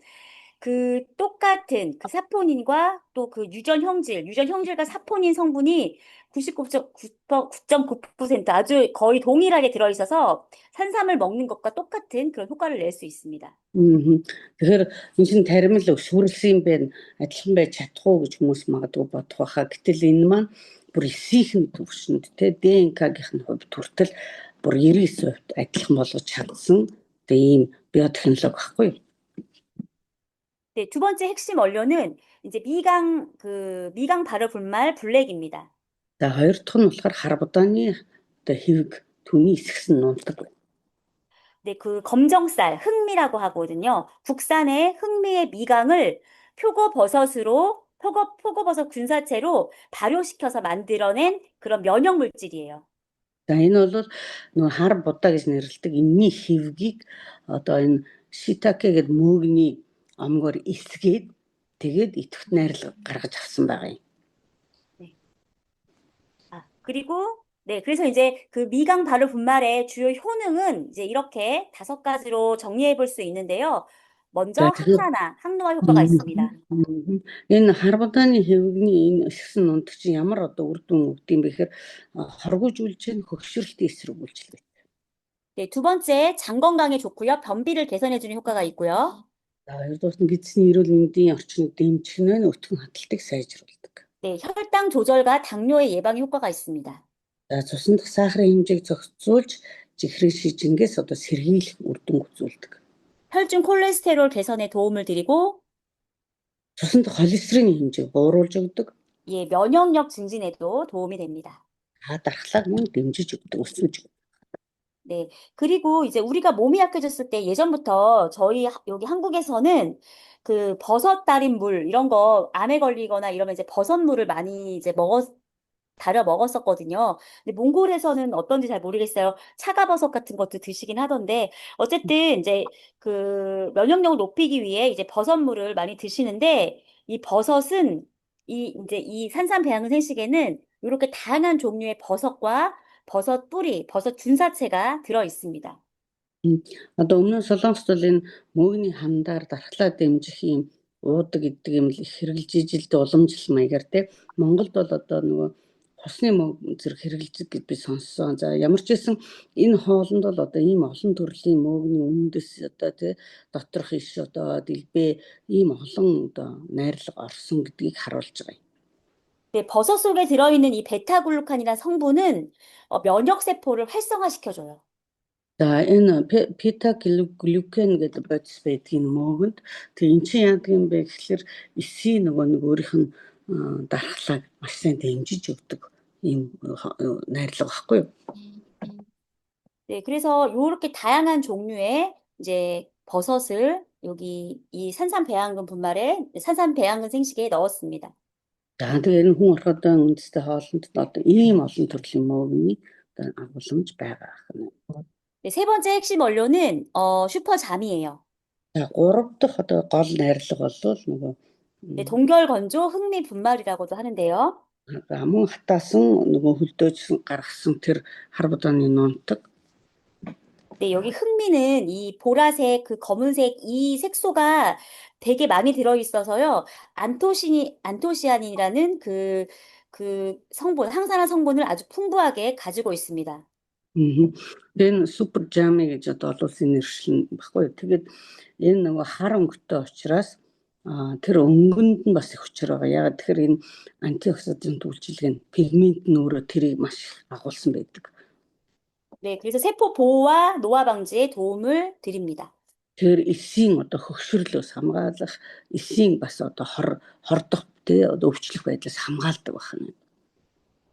그 똑같은 그 사포닌과 또 그 유전 형질과 사포닌 성분이 99.9% 아주 거의 동일하게 들어있어서 산삼을 먹는 것과 똑같은 그런 효과를 낼 수 있습니다. Тэгэхээр энэ чинь тарим л өсвөрлсөн юм байна. Адилхан байж чадахгүй гэж хүмүүс магадгүй бодох байхаа. Гэтэл энэ маань бүр эсийнхэн төвшөнд те ДНК-гийн хувьд хүртэл бүр 99% адилхан болгож чадсан ийм биотехнологи байхгүй юу? 네, 두 번째 핵심 원료는 이제 미강 발효 분말 블랙입니다. За хоёр дахь нь болохоор харбудааны одоо хэвэг түүний эсгсэн нунтаг. 네, 그 검정쌀, 흑미라고 하거든요. 국산의 흑미의 미강을 표고버섯 균사체로 발효시켜서 만들어낸 그런 면역 물질이에요. За энэ бол нөгөө хар будаа гэж нэрлэдэг энэний хэвгийг одоо энэ шитаке гэдэг мөөгний омгоор эсгээд тэгээд идэвхт найрлага гаргаж авсан байгаа юм. 그리고 네, 그래서 이제 그 미강 발효 분말의 주요 효능은 이제 이렇게 5가지로 정리해 볼 수 있는데요. 먼저 항노화 효과가 있습니다. Энэ харбудааны хэвгний энэ эсгсэн нунтаг чинь ямар одоо үр дүн өгд юм бэ гэхээр хоргожүүлж чинь хөгшрөлтийн эсрэгүүлж байна. 네, 두 번째 장 건강에 좋고요. 변비를 개선해 주는 효과가 있고요. За хоёрдугаар нь гидсний эрүүл мэндийн орчныг дэмжих нь өтгөн хаталтыг сайжруулдаг. 네, 혈당 조절과 당뇨의 예방 효과가 있습니다. За цусан дахь сахарын хэмжээг зохицуулж чихрийн шижингээс одоо сэргийлэх үр дүн үзүүлдэг. 혈중 콜레스테롤 개선에 도움을 드리고 цусан дахь холестерины хэмжээг бууруулж өгдөг. 예, 면역력 증진에도 도움이 됩니다. дархлааг мөн дэмжиж өгдөг, өсгөж өгдөг. 네, 그리고 이제 우리가 몸이 약해졌을 때 예전부터 저희 여기 한국에서는 그 버섯 달인 물 이런 거 암에 걸리거나 이러면 이제 버섯물을 많이 이제 달여 먹었었거든요. 근데 몽골에서는 어떤지 잘 모르겠어요. 차가버섯 같은 것도 드시긴 하던데 어쨌든 이제 그 면역력을 높이기 위해 이제 버섯물을 많이 드시는데 이 버섯은 이 산삼 배양근 생식에는 이렇게 다양한 종류의 버섯과 버섯 뿌리, 버섯 균사체가 들어 있습니다. Одоо өмнө нь Солонгост бол энэ мөөгний хамдаар дархлаа дэмжих юм уудаг гэдэг юм л хэрэгжилж ижилдээ уламжлал маягаар те Монголд бол одоо нөгөө хусны мөг зэрэг хэрэгжилж гэж би сонссон. За ямар ч байсан энэ хоолнд бол одоо ийм олон төрлийн мөөгний үндэс одоо те доторх иш одоо дэлбээ ийм олон одоо найрлага орсон гэдгийг харуулж байгаа юм. 네, 버섯 속에 들어있는 이 베타글루칸이라는 성분은 면역세포를 활성화시켜줘요. За энэ бета-глюкен гэдэг бодис байдгийн мөөгөнд тэг эн чинь яадаг юм бэ гэхэлэр эсийн нөгөө нэг өөрийнх нь дархлааг маш сайн дэмжиж өгдөг ийм найрлага байхгүй юу? 네, 그래서 이렇게 다양한 종류의 이제 버섯을 여기 이 산삼 배양근 생식에 넣었습니다. За тэгээ энэ хүн орхиодоо үндэстэй хоолнд одоо ийм олон төрлийн мөөгний агуулмж байгаа юм. 네, 세 번째 핵심 원료는 슈퍼잠이에요. 자, 3 дахь одоо гол найрлага бол нөгөө 네, 동결건조 흑미 분말이라고도 하는데요. Мөн хатаасан нөгөө хөлдөөжсөн гаргасан тэр хар будааны нунтаг. 네, 여기 흑미는 이 보라색, 그 검은색 이 색소가 되게 많이 들어있어서요. 안토시아닌이라는 그 성분, 항산화 성분을 아주 풍부하게 가지고 있습니다. Энэ супер жами гэж одоо олон улсын нэршил баггүй. Тэгээд энэ нөгөө хар өнгөтэй учраас тэр өнгөнд нь бас их хүчээр байгаа. Ягаад тэгэхээр энэ антиоксидант үйлчилгээ нь пигмент нь өөрөө тэрийг маш их агуулсан байдаг. 네, 그래서 세포 보호와 노화 방지에 도움을 드립니다. Тэр эсийн одоо хөгшрөлөөс хамгаалах, эсийн бас одоо хордох тэ одоо өвчлөх байдлаас хамгаалдаг байна.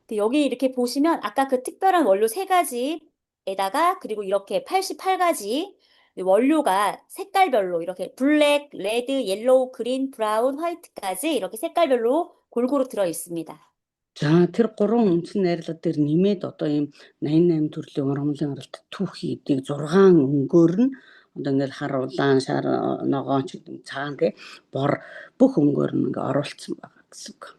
네, 여기 이렇게 보시면 아까 그 특별한 원료 3가지에다가 그리고 이렇게 88가지 원료가 색깔별로 이렇게 블랙, 레드, 옐로우, 그린, 브라운, 화이트까지 이렇게 색깔별로 골고루 들어 있습니다. За тэр гурван үндсэн найрлага дээр нэмээд одоо ийм 88 төрлийн ургамлын аралт түүхий эдийг 6 өнгөөр нь одоо ингээд хар улаан, шар, ногоон ч гэдэг цагаан тий бор бүх өнгөөр нь ингээд оруулсан байгаа гэсэн үг.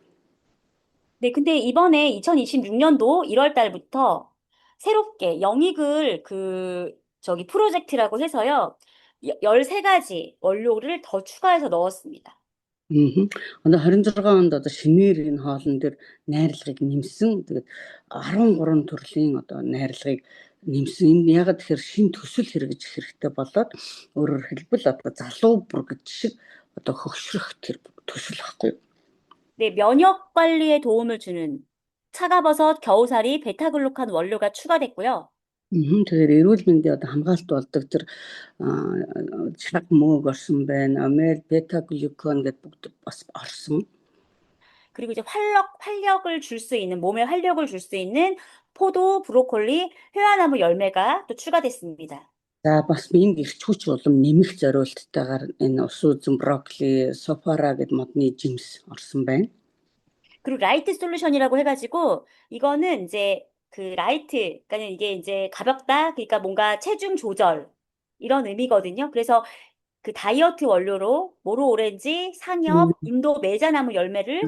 네, 근데 이번에 2026년도 1월 달부터 새롭게 영익을 프로젝트라고 해서요. 13가지 원료를 더 추가해서 넣었습니다. Одоо 26 онд одоо шинээр энэ хоолн дээр найрлагыг нэмсэн. Тэгээд 13 төрлийн одоо найрлагыг нэмсэн. Энэ яг тэгэхээр шин төсөл хэрэгж хэрэгтэй болоод өөрөөр хэлбэл одоо залуу бүргэж шиг одоо хөгшрөх тэр төсөл байхгүй. 네, 면역 관리에 도움을 주는 차가버섯, 겨우살이, 베타글루칸 원료가 추가됐고요. Тэгэхээр эрүүл мэндийн одоо хамгаалалт болдог тэр шаг мөөг орсон байна. Амел, бета-глюкон гэдэг бүгд бас орсон. 그리고 이제 활력을 줄 수 있는, 몸에 활력을 줄 수 있는 포도, 브로콜리, 회화나무 열매가 또 추가됐습니다. За бас энэ гэрч хүч улам нэмэх зориулттайгаар энэ ус үзэн брокколи, софара гэдэг модны жимс орсон байна. 그리고 라이트 솔루션이라고 해가지고 이거는 이제 그 라이트, 그러니까 이게 이제 가볍다, 그러니까 뭔가 체중 조절 이런 의미거든요. 그래서 그 다이어트 원료로 모로 오렌지, 상엽, 인도 매자나무 열매를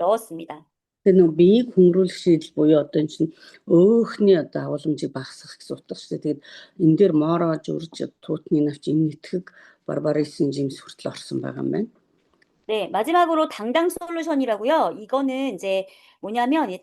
넣었습니다. Тэгээ нөө биеийг хөнгөрүүлэх шийдэл буюу одоо энэ чинь өөхний одоо агуулмжийг багасгах гэсэн утга шүү дээ. Тэгээд энэ дээр моро, журж, туутны навч, нэтгэг, барбарисын жимс хүртэл орсон байгаа юм байна. 네, 마지막으로 당당 솔루션이라고요. 이거는 이제 뭐냐면 이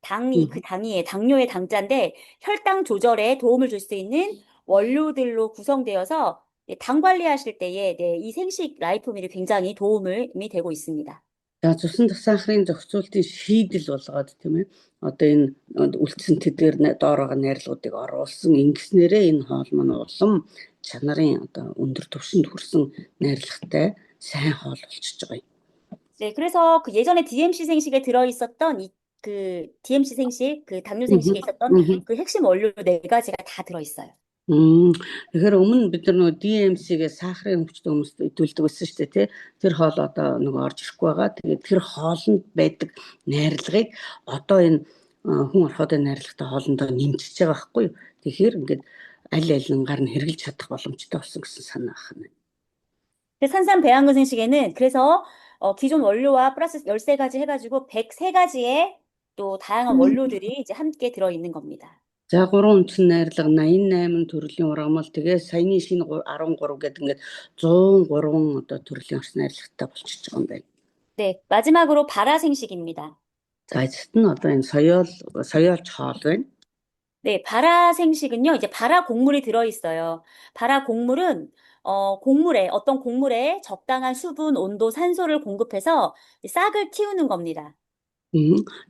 당뇨의 당자인데 혈당 조절에 도움을 줄 수 있는 원료들로 구성되어서 당 관리하실 때에 이 생식 라이프밀이 굉장히 도움이 되고 있습니다. За цусан тасаахрын зохицуултын шийдэл болгоод тийм ээ. Одоо энэ үлдсэн тэдгээр доороо найрлагуудыг оруулсан ингэснээрээ энэ хоол маань улам чанарын одоо өндөр түвшинд хүрсэн найрлагатай сайн хоол болчихж байгаа юм. 네, 그래서 그 예전에 DMC 생식에 들어 있었던 그 DMC 생식, 그 당뇨 생식에 있었던 그 핵심 원료 4가지가 다 들어 있어요. Тэгэхээр өмнө бид нар нөгөө DMC-гээ сахарын өвчтөд хүмүүст идэвхдэг байсан шүү дээ тий. Тэр хоол одоо нөгөө орж ирэхгүй байгаа. Тэгээд тэр хоолнд байдаг найрлагыг одоо энэ хүн орхиодын найрлагатай хоолндоо нэмчихэж байгаа байхгүй юу. Тэгэхээр ингээд аль алингаар нь хэрэгжилж чадах боломжтой болсон гэсэн санаа байна. 산삼 배양근 생식에는 그래서 기존 원료와 플러스 13가지 해가지고 103가지의 또 다양한 원료들이 이제 함께 들어 있는 겁니다. За 3 үндсэн найрлага 88 төрлийн ургамал тэгээ саяны шинэ 13 гэдэг ингээд 103 одоо төрлийн орс найрлагатай болчихж байгаа юм байна. 네, 마지막으로 바라 생식입니다. За эцэст нь одоо энэ соёолч хоол байна. 네, 바라 생식은요, 이제 바라 곡물이 들어 있어요. 바라 곡물은 어떤 곡물에 적당한 수분, 온도, 산소를 공급해서 싹을 틔우는 겁니다.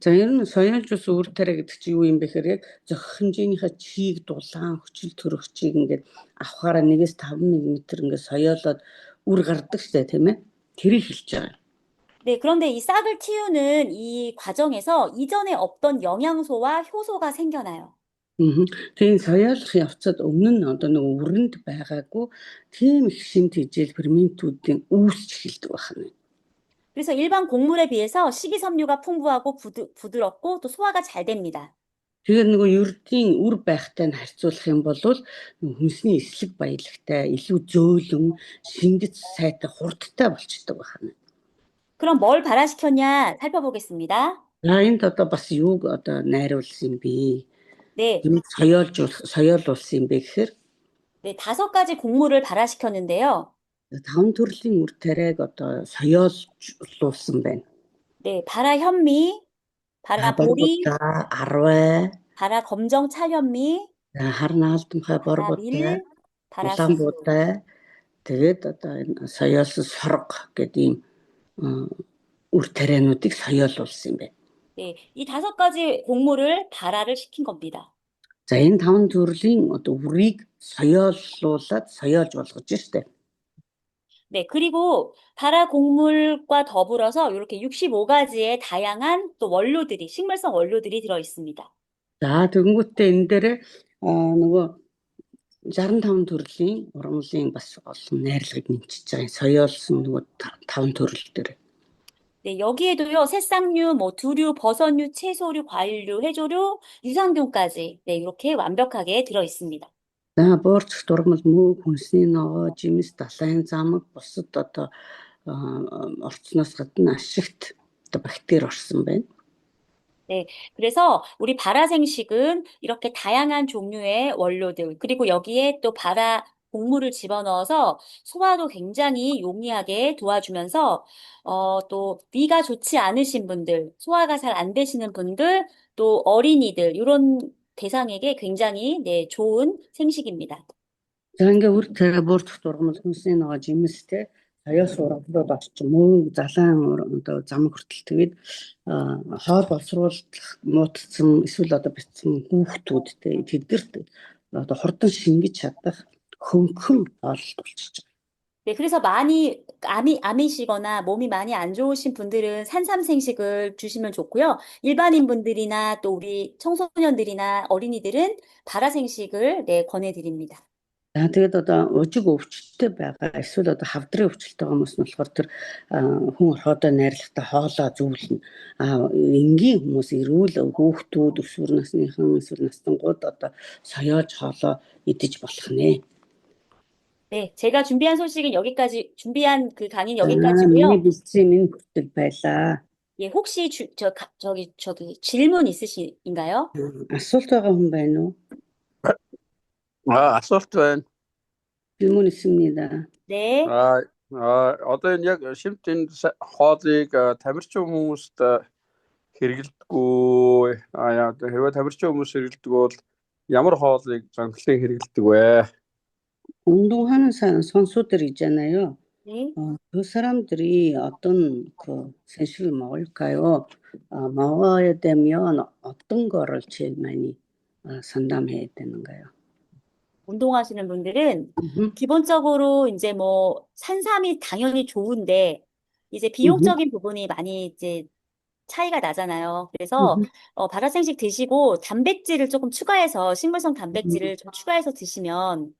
За ер нь соёолж ус үр тариа гэдэг чинь юу юм бэ гэхээр яг зохих хэмжээнийхээ чийг дулаан хүчил төрөх чийг ингээд авахаараа 1-5 мм ингээд соёолоод үр гардаг штэ тийм ээ. тэрийг хэлж байгаа. 네, 그런데 이 싹을 틔우는 이 과정에서 이전에 없던 영양소와 효소가 생겨나요. Тэгээ соёолох явцад өмнө нь одоо нэг өрөнд байгаагүй тийм их шинж хижээл ферментүүдийн үүсч эхэлдэг байна. 그래서 일반 곡물에 비해서 식이섬유가 풍부하고 부드럽고 또 소화가 잘 됩니다. Тэгээ нөгөө ердийн үр байхтай нь харьцуулах юм бол хүнсний эслэг баялагтай, илүү зөөлөн, шингэц сайтай, хурдтай болчихдог байна. 그럼 뭘 발화시켰냐 살펴보겠습니다. За энд одоо бас юуг одоо найруулсан юм бэ? 네, Юу соёолуулсан юм бэ гэхээр 네, 5가지 곡물을 발화시켰는데요. 5 төрлийн үр тариаг одоо соёолуулсан байна. 네, 발화 현미, 발화 보리, борботой, арвай, 발화 검정 찰현미, хар наалдамхай 발화 борботой, 밀, 발화 улаан 수수. буудай, тэгээд одоо энэ соёолсон сорго гэдэг ийм үр тариануудыг соёолуулсан юм байна. 네, 이 5가지 곡물을 발화를 시킨 겁니다. За энэ 5 төрлийн одоо үрийг соёолуулаад соёолж болгож штэ. 네, 그리고 발화 곡물과 더불어서 이렇게 65가지의 다양한 또 원료들이, 식물성 원료들이 들어 있습니다. За тэгэнгүүтээ энэ дээр нөгөө 65 төрлийн ургамлын бас олон найрлагыг нэмчихэж байгаа. соёолсон нөгөө 5 төрөл дээр. 네, 여기에도요, 새싹류, 뭐 두류, 버섯류, 채소류, 과일류, 해조류, 유산균까지 네, 이렇게 완벽하게 들어 있습니다. За буурч дургамал мөв, хүнсний ногоо, жимс, далайн замаг, бусад одоо орцноос гадна ашигт одоо бактери орсон байна. 네, 그래서 우리 발화생식은 이렇게 다양한 종류의 원료들, 그리고 여기에 또 발화 곡물을 집어넣어서 소화도 굉장히 용이하게 도와주면서 또 위가 좋지 않으신 분들, 소화가 잘 안 되시는 분들, 또 어린이들 이런 대상에게 굉장히 네, 좋은 생식입니다. За ингээ үр тариа буурч дургамал хүнсний ногоо, жимстэй соёос ургамлууд очиж мөв, залаан одоо замаг хүртэл тэгээд хоол боловсруулах муудсан эсвэл одоо битсэн хүүхдүүдтэй тэдгэрт одоо хурдан шингэж чадах хөнгөн хоолт болчихж байгаа. 네, 그래서 많이 암이시거나 몸이 많이 안 좋으신 분들은 산삼생식을 주시면 좋고요. 일반인 분들이나 또 우리 청소년들이나 어린이들은 발화생식을 네, 권해드립니다. За тэгээд одоо ужиг өвчтөй байгаа эсвэл одоо хавдрын өвчлөлтэй байгаа хүмүүс нь болохоор тэр хүн орхиодоо найрлагатай хоолоо зөвлөн энгийн хүмүүс эрүүл хүүхдүүд өсвөр насныхан эсвэл настангууд одоо соёолж хоолоо идэж болох нэ. 네, 제가 준비한 소식은 여기까지, 준비한 그 강의는 Миний 여기까지고요. бэлдсэн минь хүртэл байлаа. 예, 혹시 저기 질문 있으신가요? Асуулт байгаа хүн байна уу? Асуулт байна. 질문 있습니다. 네, Одоо энэ яг шимт энэ хоолыг тамирчин хүмүүст хэрэглэдэггүй. Хэрвээ тамирчин хүмүүс хэрэглэдэг бол ямар хоолыг зонхлын хэрэглэдэг вэ? 운동하는 선수들 있잖아요. 네. 그 사람들이 어떤 그 생식을 먹을까요? 먹어야 되면 어떤 거를 제일 많이 선담해야 되는가요? 운동하시는 분들은 기본적으로 이제 뭐 산삼이 당연히 좋은데 이제 비용적인 부분이 많이 이제 차이가 나잖아요. 그래서 발화생식 드시고 단백질을 조금 추가해서 식물성 단백질을 좀 추가해서 드시면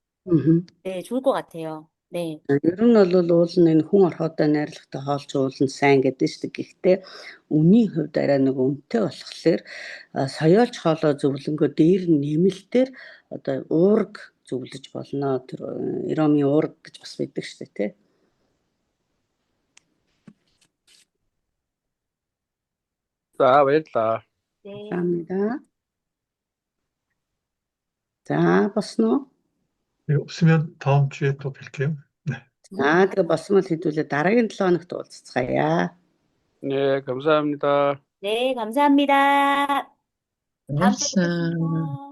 네, 좋을 것 같아요. 네. Ер нь бол уул нь энэ хүн орхиодоо найрлагатай хоолж уулын сайн гэдэг шүү дээ. Гэхдээ үнийн хувьд арай нэг үнэтэй болохоор соёолч хоолоо зөвлөнгөө дээр нэмэлтээр одоо уург зөвлөж болно. Тэр эромын уург гэж бас байдаг шүү дээ, тий. За баярлалаа. 네. 감사합니다. 자, босноо. 네, 없으면 다음 주에 또 뵐게요. 네. За, тэгээ босмол хэдүүлээ дараагийн 7 хоногт уулзцгаая. 네, 감사합니다. 네, 감사합니다. 다음 주에 감사. 뵙겠습니다.